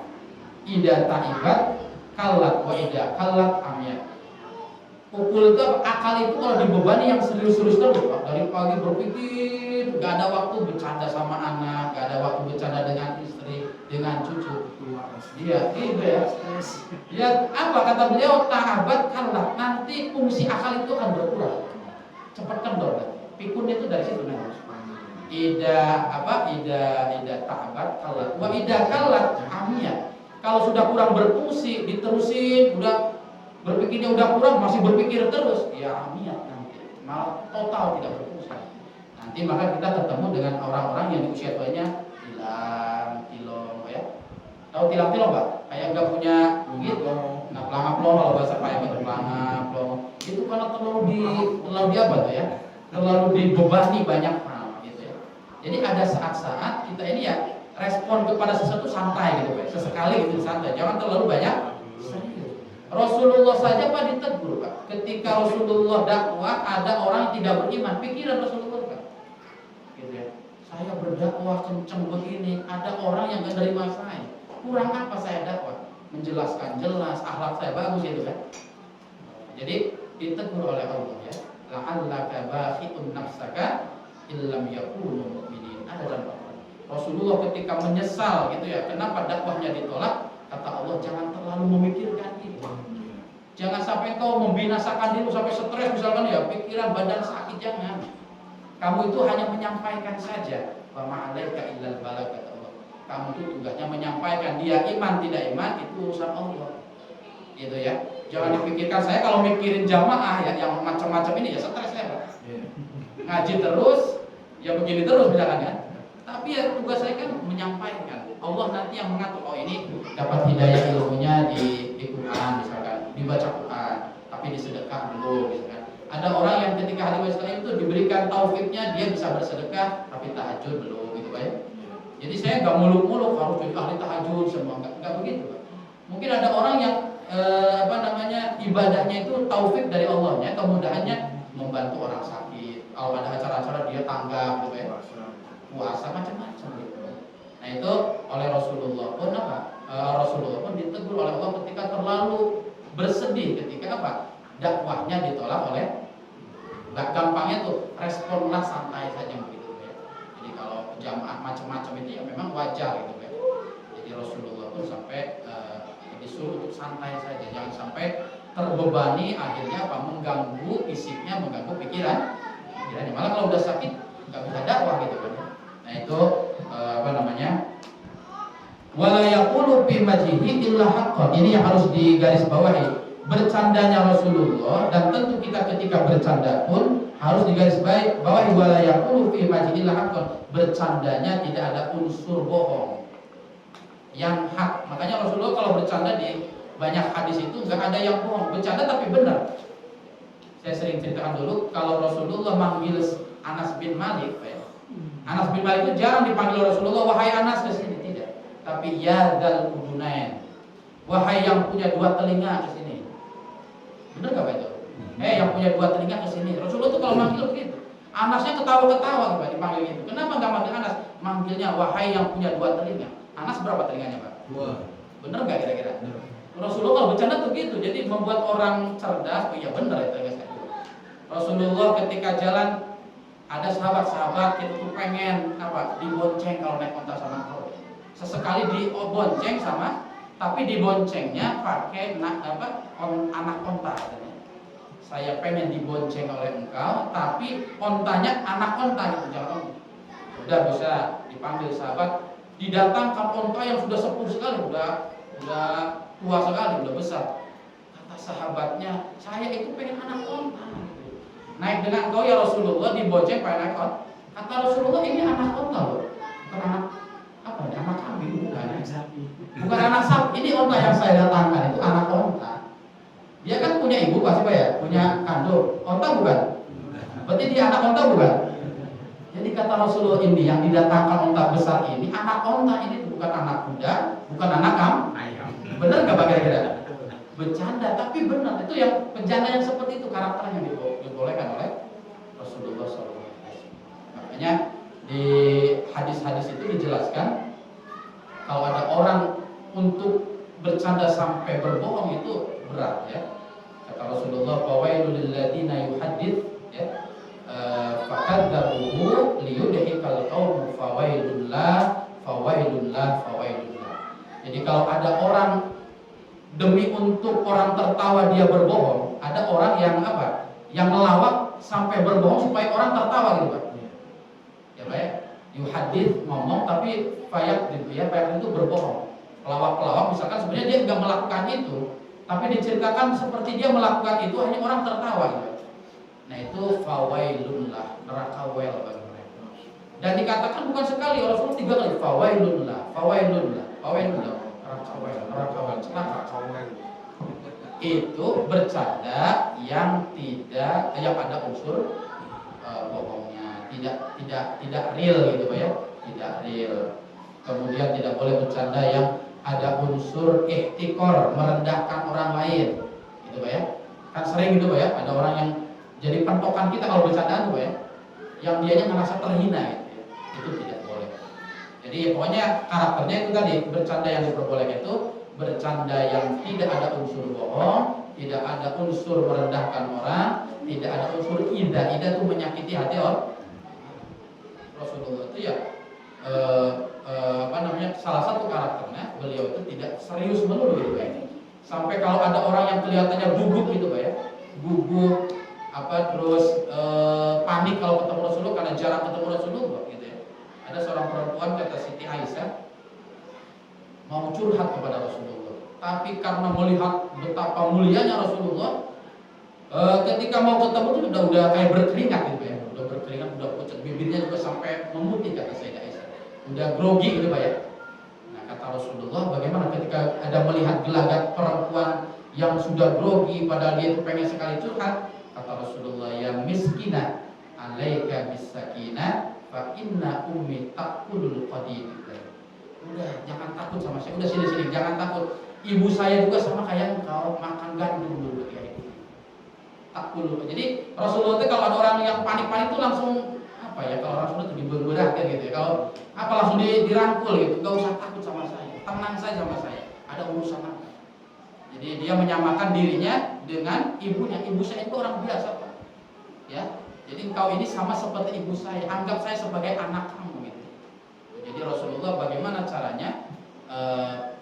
idza ta'ibat kallat wa idza kallat amiyat. Ukul itu akal itu kalau dibebani yang serius-serius terus Pak. Dari pagi berpikir, gak ada waktu bercanda sama anak, gak ada waktu bercanda dengan istri, dengan cucu. Iya, gitu ya. Ya apa kata beliau, ta'abat kallat, nanti fungsi akal itu akan berkurang. Cepat kendor. Pikun itu dari situ nih. Ida ta'abat kallat. Wa ida kallat amiyat. Kalau sudah kurang berfungsi, diterusin, udah berpikirnya udah kurang, masih berpikir terus, ya amiyat nanti. Malah total tidak berfungsi. Nanti maka kita ketemu dengan orang-orang yang di usia tuanya tilang, tilong, ya. Tahu tilang-tilong Pak? Kayak nggak punya gitu. Nah, pelangap-pelong kalau bahasa Pak yang pelangap-pelong. Itu karena terlalu apa tuh ya? Terlalu dibebani banyak hal gitu ya. Jadi ada saat-saat kita ini ya respon kepada sesuatu santai gitu Pak. Sesekali gitu santai. Jangan terlalu banyak serius. Rasulullah saja Pak ditegur Pak. Ketika Rasulullah dakwah ada orang yang tidak beriman, pikiran Rasulullah Pak. Gitu ya. Saya berdakwah kenceng begini, ada orang yang gak terima saya. Kurang apa saya dakwah? Menjelaskan jelas, akhlak saya bagus gitu kan. Jadi ditegur oleh Allah ya. La'allaka bakhitun nafsaka illam yakunu mu'minin. Ada dalam Al-Qur'an. Rasulullah ketika menyesal gitu ya, kenapa dakwahnya ditolak? Kata Allah, jangan terlalu memikirkan itu. Jangan sampai kau membinasakan diri sampai stres misalkan ya, pikiran badan sakit, jangan. Kamu itu hanya menyampaikan saja. Wa ma'alaika illal balagh, kata Allah. Kamu itu tugasnya menyampaikan, dia iman tidak iman itu urusan Allah. Gitu ya. Jangan dipikirkan, saya kalau mikirin jamaah ya yang macam-macam ini ya stres saya Pak. Ngaji terus, ya begini terus misalkan ya. Tapi ya tugas saya kan menyampaikan. Allah nanti yang mengatur, oh ini dapat hidayah ilmunya di Quran misalkan, dibaca Quran, tapi disedekah dulu misalkan. Ada orang yang ketika hari Islam itu diberikan taufiknya dia bisa bersedekah tapi tahajud belum gitu Pak ya. Jadi saya nggak muluk-muluk harus jadi ahli tahajud semua, nggak begitu Pak. Mungkin ada orang yang ibadahnya itu taufik dari Allahnya, kemudahannya membantu orang sakit. Kalau ada acara-acara dia tanggap gitu ya. Puasa macam-macam gitu. Nah itu oleh Rasulullah pun apa? Rasulullah pun ditegur oleh Allah ketika terlalu bersedih ketika apa? Dakwahnya ditolak oleh. Gampangnya tuh responlah santai saja begitu ya. Jadi kalau jamaah macam-macam itu ya memang wajar gitu ya. Jadi Rasulullah pun sampai disuruh untuk santai saja, jangan sampai terbebani akhirnya apa? Mengganggu fisiknya, mengganggu pikirannya. Malah kalau udah sakit nggak bisa dakwah gitu kan. Nah itu wala yaqulu fi majhihi illa haqqan. Ini yang harus digarisbawahi. Bercandanya Rasulullah, dan tentu kita ketika bercanda pun harus digarisbawahi wala yaqulu fi majhihi illa haqqan. Bercandanya tidak ada unsur bohong, yang hak. Makanya Rasulullah kalau bercanda di banyak hadis itu nggak ada yang bohong, bercanda tapi benar. Saya sering ceritakan dulu kalau Rasulullah manggil Anas bin Malik, Anas bin Malik itu jarang dipanggil Rasulullah, wahai Anas ke sini, tidak. Tapi ya dzal udunain, wahai yang punya dua telinga ke sini. Benar enggak Pak itu? Yang punya dua telinga ke sini. Rasulullah itu kalau manggil begitu. Anasnya ketawa-ketawa Pak dipanggil gitu. Kenapa enggak manggil Anas? Manggilnya wahai yang punya dua telinga. Anas berapa telinganya Pak? Dua. Benar enggak kira-kira? Rasulullah kalau bercanda tuh gitu. Jadi membuat orang cerdas, oh iya benar itu guys. Rasulullah ketika jalan ada sahabat-sahabat itu tuh pengen apa? Dibonceng kalau naik onta sama kau. Sesekali dibonceng sama, tapi diboncengnya pakai anak onta. Saya pengen dibonceng oleh engkau, tapi ontanya anak onta gitu, jangan. Udah bisa dipanggil sahabat, didatangkan onta yang sudah sepuh sekali, udah tua sekali, udah besar. Kata Kata sahabatnya, saya itu pengen anak onta. Naik dengan engkau ya Rasulullah, dibonceng pengen naik onta. Kata Rasulullah, ini anak onta loh, bukan anak apa nih, anak kambing, bukan anak sapi. Ini onta yang saya datangkan itu anak onta. Dia kan punya ibu pasti Pak ya, punya kandung. Onta bukan? Berarti dia anak onta bukan? Jadi kata Rasulullah, ini yang didatangkan onta besar ini anak onta, ini bukan anak kuda, bukan anak ayam. Benar nggak Pak kira-kira? Bercanda, tapi benar. Itu yang bercanda yang seperti itu karakternya dibolehkan oleh Rasulullah SAW. Makanya di hadis-hadis itu dijelaskan kalau ada orang untuk bercanda sampai berbohong itu berat ya. Kata Rasulullah, "Fawailul lilladzina yuhaddits ya, fakadzabuhu liyudhikal qaum fawailullah fawailullah fawailullah." Jadi kalau ada orang demi untuk orang tertawa dia berbohong, ada orang yang apa? Yang melawak sampai berbohong supaya orang tertawa gitu Pak. Ya Pak ya. Yuhadits ngomong tapi fayak itu berbohong. Pelawak-pelawak misalkan sebenarnya dia nggak melakukan itu, tapi diceritakan seperti dia melakukan itu, hanya orang tertawa gitu. Nah itu fawailullah, neraka wel bagi mereka. Dan dikatakan bukan sekali, Rasulullah 3 kali fawailullah, fawailullah, fawailullah, neraka wel, celaka. Itu bercanda yang ada unsur bohongnya, tidak real gitu Pak ya, tidak real. Kemudian tidak boleh bercanda yang ada unsur ihtikor, merendahkan orang lain, gitu Pak ya. Kan sering gitu Pak ya, ada orang yang jadi pentokan kita kalau bercanda tuh Pak ya, yang dianya merasa terhina gitu ya. Itu tidak boleh. Jadi pokoknya karakternya itu tadi, bercanda yang diperbolehkan itu bercanda yang tidak ada unsur bohong, tidak ada unsur merendahkan orang, tidak ada unsur ida itu menyakiti hati orang. Rasulullah itu ya salah satu karakternya beliau itu tidak serius melulu gitu Pak ya. Sampai kalau ada orang yang kelihatannya gugup gitu Pak ya, gugup terus panik kalau ketemu Rasulullah karena jarang ketemu Rasulullah gitu ya. Ada seorang perempuan kata Siti Aisyah mau curhat kepada Rasulullah, tapi karena melihat betapa mulianya Rasulullah, ketika mau ketemu tuh udah kayak berkeringat gitu ya, udah berkeringat, udah pucat, bibirnya juga sampai memutih kata Sayyidah Aisyah, udah grogi gitu Pak ya. Nah kata Rasulullah, bagaimana ketika ada melihat gelagat perempuan yang sudah grogi padahal dia itu pengen sekali curhat? Kata Rasulullah, ya miskina alaika bisakinah fa inna ummi taqulul qadim. Udah jangan takut sama saya, udah sini jangan takut, ibu saya juga sama kayak engkau, makan gandum dulu kayak gitu. Takul. Jadi Rasulullah itu kalau ada orang yang panik-panik itu langsung kalau Rasulullah itu diberberahkan gitu ya, kalau langsung dirangkul gitu, gak usah takut sama saya, tenang saja sama saya, ada urusan apa. Jadi dia menyamakan dirinya dengan ibunya, ibu saya itu orang biasa Pak ya, jadi engkau ini sama seperti ibu saya, anggap saya sebagai anak kamu gitu. Jadi Rasulullah bagaimana caranya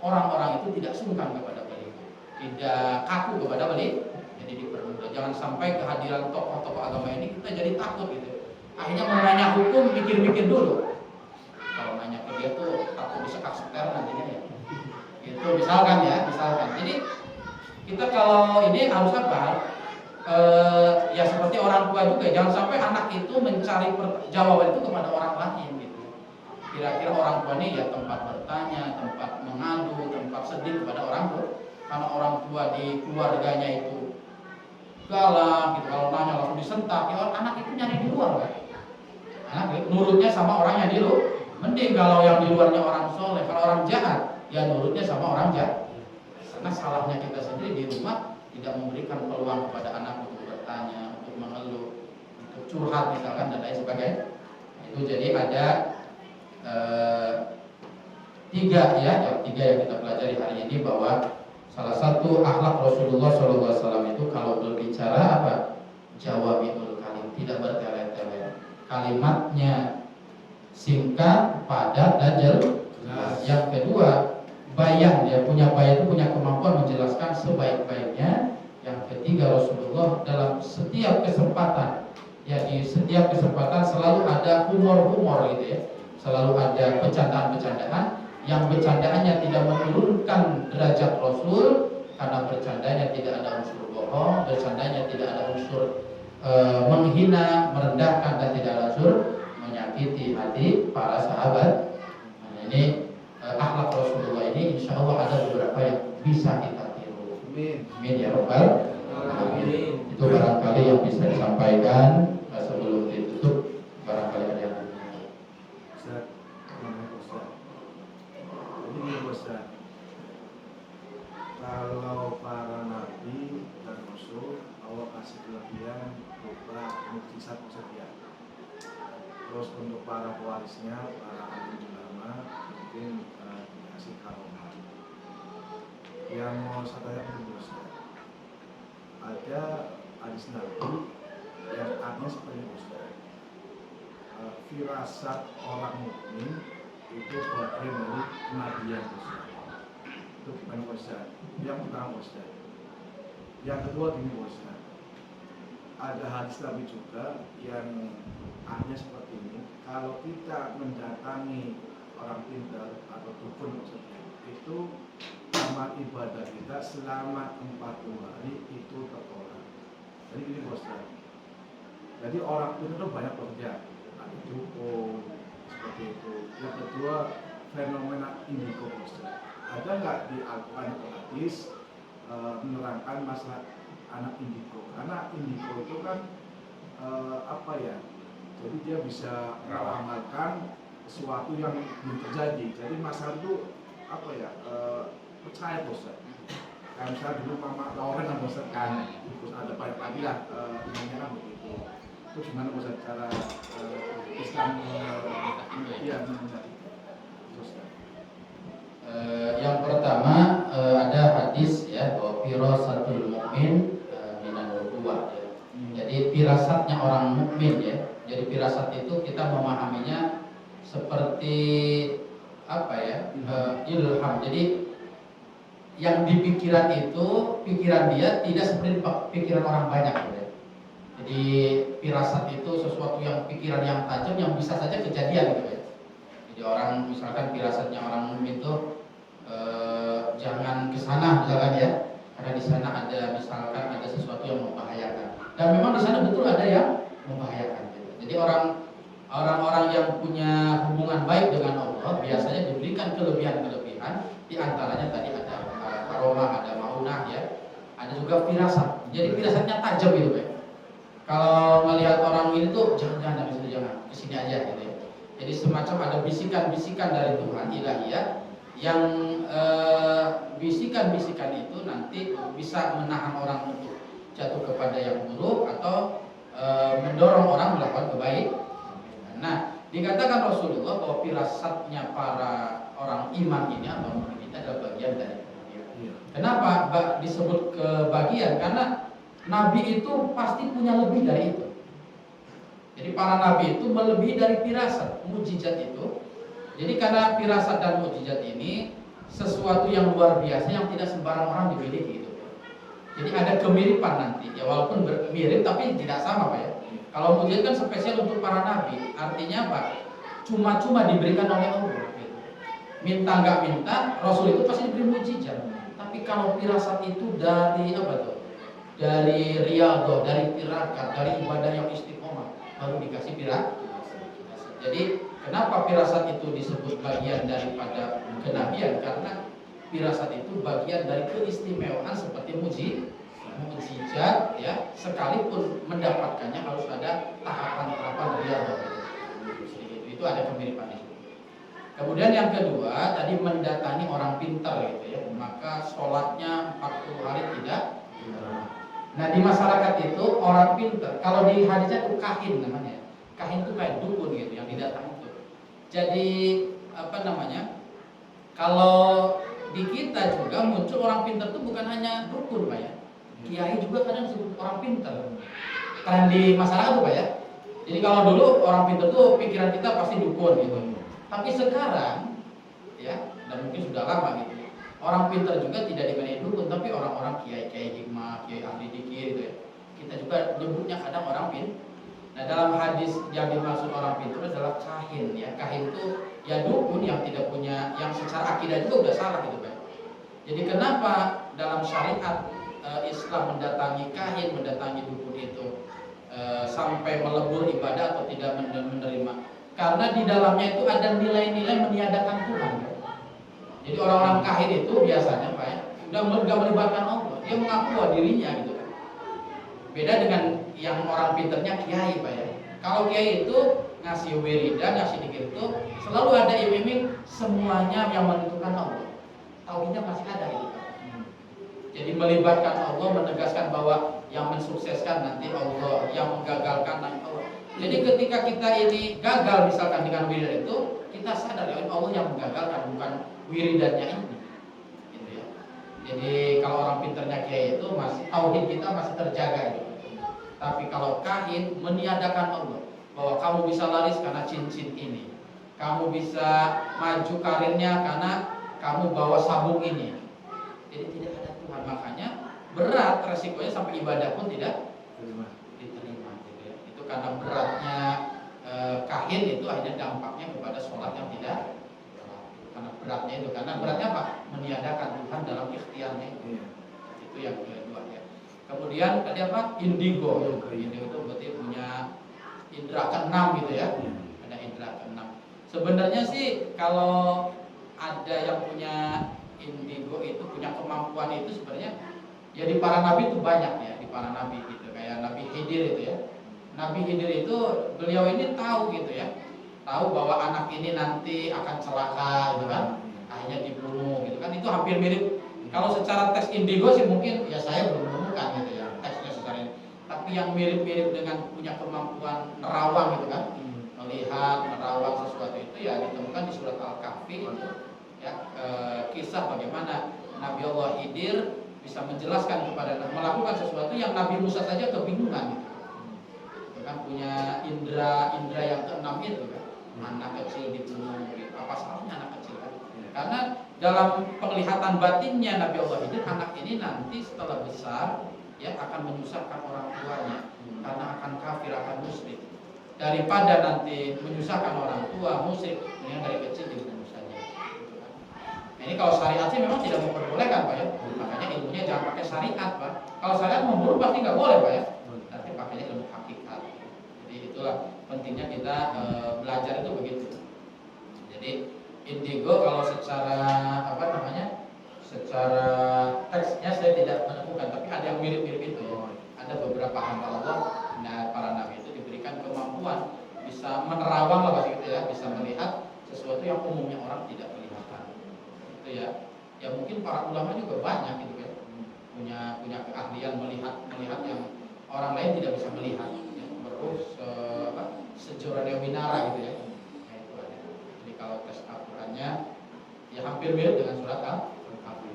orang-orang itu tidak sungkan kepada beliau, tidak kaku kepada beliau, jadi dipermudah. Jangan sampai kehadiran tokoh-tokoh agama ini kita jadi takut gitu. Akhirnya mau nanya hukum mikir-mikir dulu. Kalau nanya ke dia tuh takut disekak seter nantinya ya. Itu misalkan. Jadi kita kalau ini harus ya seperti orang tua juga, jangan sampai anak itu mencari jawaban itu kepada orang lain gitu. Kira-kira orang tua ini ya tempat bertanya, tempat mengadu, tempat sedih kepada orang tua. Karena orang tua di keluarganya itu galak gitu, kalau nanya langsung disentak, ya anak itu nyari di luar kan. Anak nurutnya sama orangnya di luar. Mending kalau yang di luarnya orang soleh, kalau orang jahat, ya nurutnya sama orang jahat. Karena salahnya kita sendiri di rumah tidak memberikan peluang kepada anak untuk bertanya, untuk mengeluh, untuk curhat misalkan dan lain sebagainya. Itu jadi ada tiga yang kita pelajari hari ini, bahwa salah satu akhlak Rasulullah SAW itu kalau berbicara jawami'ul kalim, tidak bertele-tele, kalimatnya singkat, padat dan jelas. Yang kedua, bayan, dia punya bayan itu punya kemampuan menjelaskan sebaik-baiknya. Yang ketiga, Rasulullah dalam setiap kesempatan, ya di setiap kesempatan selalu ada humor-humor gitu ya, selalu ada bercandaan-bercandaan yang bercandaannya tidak menurunkan derajat Rasul, karena bercandanya tidak ada unsur bohong, bercandanya tidak ada unsur menghina, merendahkan, dan tidak ada unsur menyakiti hati para sahabat. Nah, ini akhlak Rasulullah ini insya Allah ada beberapa yang bisa kita tiru. Amin ya Rabbal alamin. Itu barangkali yang bisa disampaikan sebelum ditutup. Barangkali ada yang Ustaz, ini Ustaz, kalau para nabi dan rasul Allah kasih kelebihan berupa mukjizat sekian. Terus untuk para pewarisnya, para alim ulama mungkin dikasih karomah. Yang mau saya tanya dulu Ustaz, ada hadis Nabi yang artinya seperti Ustaz, firasat orang mukmin itu bagian dari kenabian Ustaz. Itu bukan Ustaz. Yang pertama Ustaz. Yang kedua gini Ustaz, ada hadis Nabi juga yang artinya seperti ini. Kalau kita mendatangi orang pintar atau dukun Ustaz, itu amal ibadah kita selama 40 hari itu tertolak. Jadi gini Ustaz, jadi orang pintar itu banyak bekerja, ada dukun seperti itu. Yang kedua, fenomena indigo Ustaz. Ada nggak di Al-Quran atau hadis menerangkan masalah anak indigo? Karena indigo itu kan apa ya? Jadi dia bisa meramalkan sesuatu yang belum terjadi. Jadi masalah itu apa ya? Percaya Ustaz. Kayak misalnya dulu Mama Lauren sama Ustaz kan, terus ada banyak lagi lah ini kan begitu. Itu gimana Ustaz cara Islam ya yang pertama ada hadis ya bahwa firasatul mukmin minan nubuwah ya. Jadi firasatnya orang mukmin ya. Jadi firasat itu kita memahaminya seperti apa ya? Ilham. Jadi yang di pikiran itu, pikiran dia tidak seperti pikiran orang banyak ya. Jadi firasat itu sesuatu yang pikiran yang tajam yang bisa saja kejadian gitu ya. Jadi orang misalkan firasatnya orang mukmin itu jangan ke sana misalkan ya, karena di sana ada misalkan ada sesuatu yang membahayakan. Dan memang di sana betul ada yang membahayakan. Gitu. Jadi orang-orang yang punya hubungan baik dengan Allah biasanya diberikan kelebihan-kelebihan. Di antaranya tadi ada karomah, ada maunah ya, ada juga firasat. Jadi firasatnya tajam gitu ya. Kalau melihat orang ini tuh jangan kesini aja gitu ya. Jadi semacam ada bisikan-bisikan dari Tuhan ilahiyah yang bisikan-bisikan itu nanti bisa menahan orang untuk jatuh kepada yang buruk atau mendorong orang melakukan kebaikan. Nah, dikatakan Rasulullah bahwa firasatnya para orang iman ini atau mukmin ini adalah bagian dari kebahagiaan. Kenapa disebut kebahagiaan? Karena Nabi itu pasti punya lebih dari itu. Jadi para Nabi itu melebihi dari firasat, mukjizat itu. Jadi karena firasat dan mukjizat ini sesuatu yang luar biasa yang tidak sembarang orang dimiliki gitu. Jadi ada kemiripan nanti ya, walaupun mirip tapi tidak sama Pak ya. Kalau mukjizat kan spesial untuk para nabi, artinya apa? Cuma-cuma diberikan oleh Allah gitu. Minta nggak minta, Rasul itu pasti diberi mukjizat. Tapi kalau firasat itu dari apa tuh? Dari riyadhah, dari tirakat, dari ibadah yang istiqomah, baru dikasih firasat. Jadi kenapa firasat itu disebut bagian daripada kenabian? Karena firasat itu bagian dari keistimewaan seperti mukjizat ya, sekalipun mendapatkannya harus ada tahapan-tahapan riyadhah. Itu ada kemiripan itu. Kemudian yang kedua tadi mendatangi orang pintar gitu ya, maka sholatnya 40 hari tidak. Nah di masyarakat itu orang pintar, kalau di hadisnya itu kahin namanya. Kahin itu kayak dukun gitu yang didatangi itu. Jadi apa namanya? Kalau di kita juga muncul orang pintar itu bukan hanya dukun Pak ya. Kiai juga kadang disebut orang pintar. Karena di masyarakat tuh Pak ya. Jadi kalau dulu orang pintar tuh pikiran kita pasti dukun gitu. Tapi sekarang ya, dan mungkin sudah lama gitu. Orang pintar juga tidak dikenai dukun, tapi orang-orang kiai-kiai hikmah, kiai ahli dzikir gitu ya. Kita juga nyebutnya kadang orang pintar. Nah dalam hadis yang dimaksud orang pintar adalah kahin ya. Kahin itu ya dukun yang tidak punya, yang secara akidah juga udah salah gitu Pak. Jadi kenapa dalam syariat Islam mendatangi kahin, mendatangi dukun itu sampai melebur ibadah atau tidak menerima? Karena di dalamnya itu ada nilai-nilai meniadakan Tuhan. Jadi orang-orang kahin itu biasanya Pak ya, udah nggak melibatkan Allah, dia mengaku bahwa dirinya gitu kan. Beda dengan yang orang pinternya kiai Pak ya. Kalau kiai itu ngasih wiridan, ngasih dikir itu selalu ada iming-iming semuanya yang menentukan Allah. Tauhidnya masih ada gitu Pak. Jadi melibatkan Allah, menegaskan bahwa yang mensukseskan nanti Allah, yang menggagalkan nanti Allah. Jadi ketika kita ini gagal misalkan dengan wiridan itu, kita sadar ya Allah yang menggagalkan, bukan wiridannya ini. Gitu ya. Jadi kalau orang pinternya kiai itu masih tauhid kita masih terjaga gitu. Tapi kalau kahin meniadakan Allah, bahwa kamu bisa laris karena cincin ini, kamu bisa maju karirnya karena kamu bawa sabuk ini. Jadi tidak ada Tuhan, makanya berat resikonya sampai ibadah pun tidak diterima gitu ya. Itu karena beratnya kahin itu akhirnya dampaknya kepada sholat yang tidak karena beratnya itu, karena beratnya apa? Meniadakan Tuhan dalam ikhtiarnya itu. Itu yang kedua ya. Kemudian tadi apa? Indigo. Indigo itu berarti punya indera keenam gitu ya. Ada indera keenam. Sebenarnya sih kalau ada yang punya indigo itu, punya kemampuan itu sebenarnya ya di para nabi itu banyak ya, di para nabi gitu. Kayak Nabi Khidir itu ya. Nabi Khidir itu beliau ini tahu gitu ya. Tahu bahwa anak ini nanti akan celaka gitu kan. Akhirnya dibunuh gitu kan. Itu hampir mirip. Kalau secara tes indigo sih mungkin ya saya belum menemukan gitu ya teksnya secara ini. Tapi yang mirip-mirip dengan punya kemampuan nerawang gitu kan. Melihat, merawang sesuatu itu ya ditemukan di surat Al-Kahfi itu. Ya, kisah bagaimana Nabi Allah Khidir bisa menjelaskan kepada melakukan sesuatu yang Nabi Musa saja kebingungan gitu. Itu kan punya indera yang keenam itu kan, anak kecil dibunuh gitu. Apa salahnya anak kecil kan? Karena dalam penglihatan batinnya Nabi Allah Khidir, anak ini nanti setelah besar ya akan menyusahkan orang tuanya karena akan kafir, akan musyrik. Daripada nanti menyusahkan orang tua musyrik, mendingan dari kecil dibunuh saja. Nah, ini kalau syariat sih memang tidak memperbolehkan Pak ya. Makanya ilmunya jangan pakai syariat Pak. Kalau syariat membunuh pasti nggak boleh Pak ya. Nanti pakainya ilmu hakikat. Jadi itulah pentingnya kita belajar itu begitu. Jadi indigo kalau secara apa namanya, secara teksnya saya tidak menemukan, tapi ada yang mirip-mirip itu ya. Ada beberapa hamba Allah, nah para nabi itu diberikan kemampuan bisa menerawang lah gitu ya, bisa melihat sesuatu yang umumnya orang tidak kelihatan. Itu ya. Ya mungkin para ulama juga banyak gitu ya, punya keahlian melihat yang orang lain tidak bisa melihat. Ya, terus sejorane winara gitu ya. Nah, itu ada. Jadi kalau tes Al-Qur'annya ya hampir mirip dengan surat Al-Kahfi.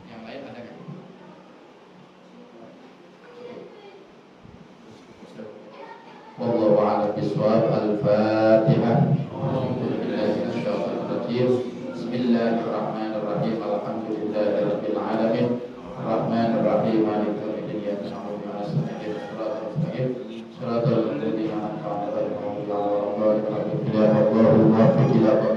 Yang lain ada kan? Wallahu a'lam bishawab. Al-Fatihah. Bismillahirrahmanirrahim. Alhamdulillahirabbil alamin. Arrahmanirrahim. Maliki yaumiddin. Iyyaka na'budu wa iyyaka nasta'in. Shiratal ladzina an'amta 'alaihim ghairil maghdubi 'alaihim waladdallin.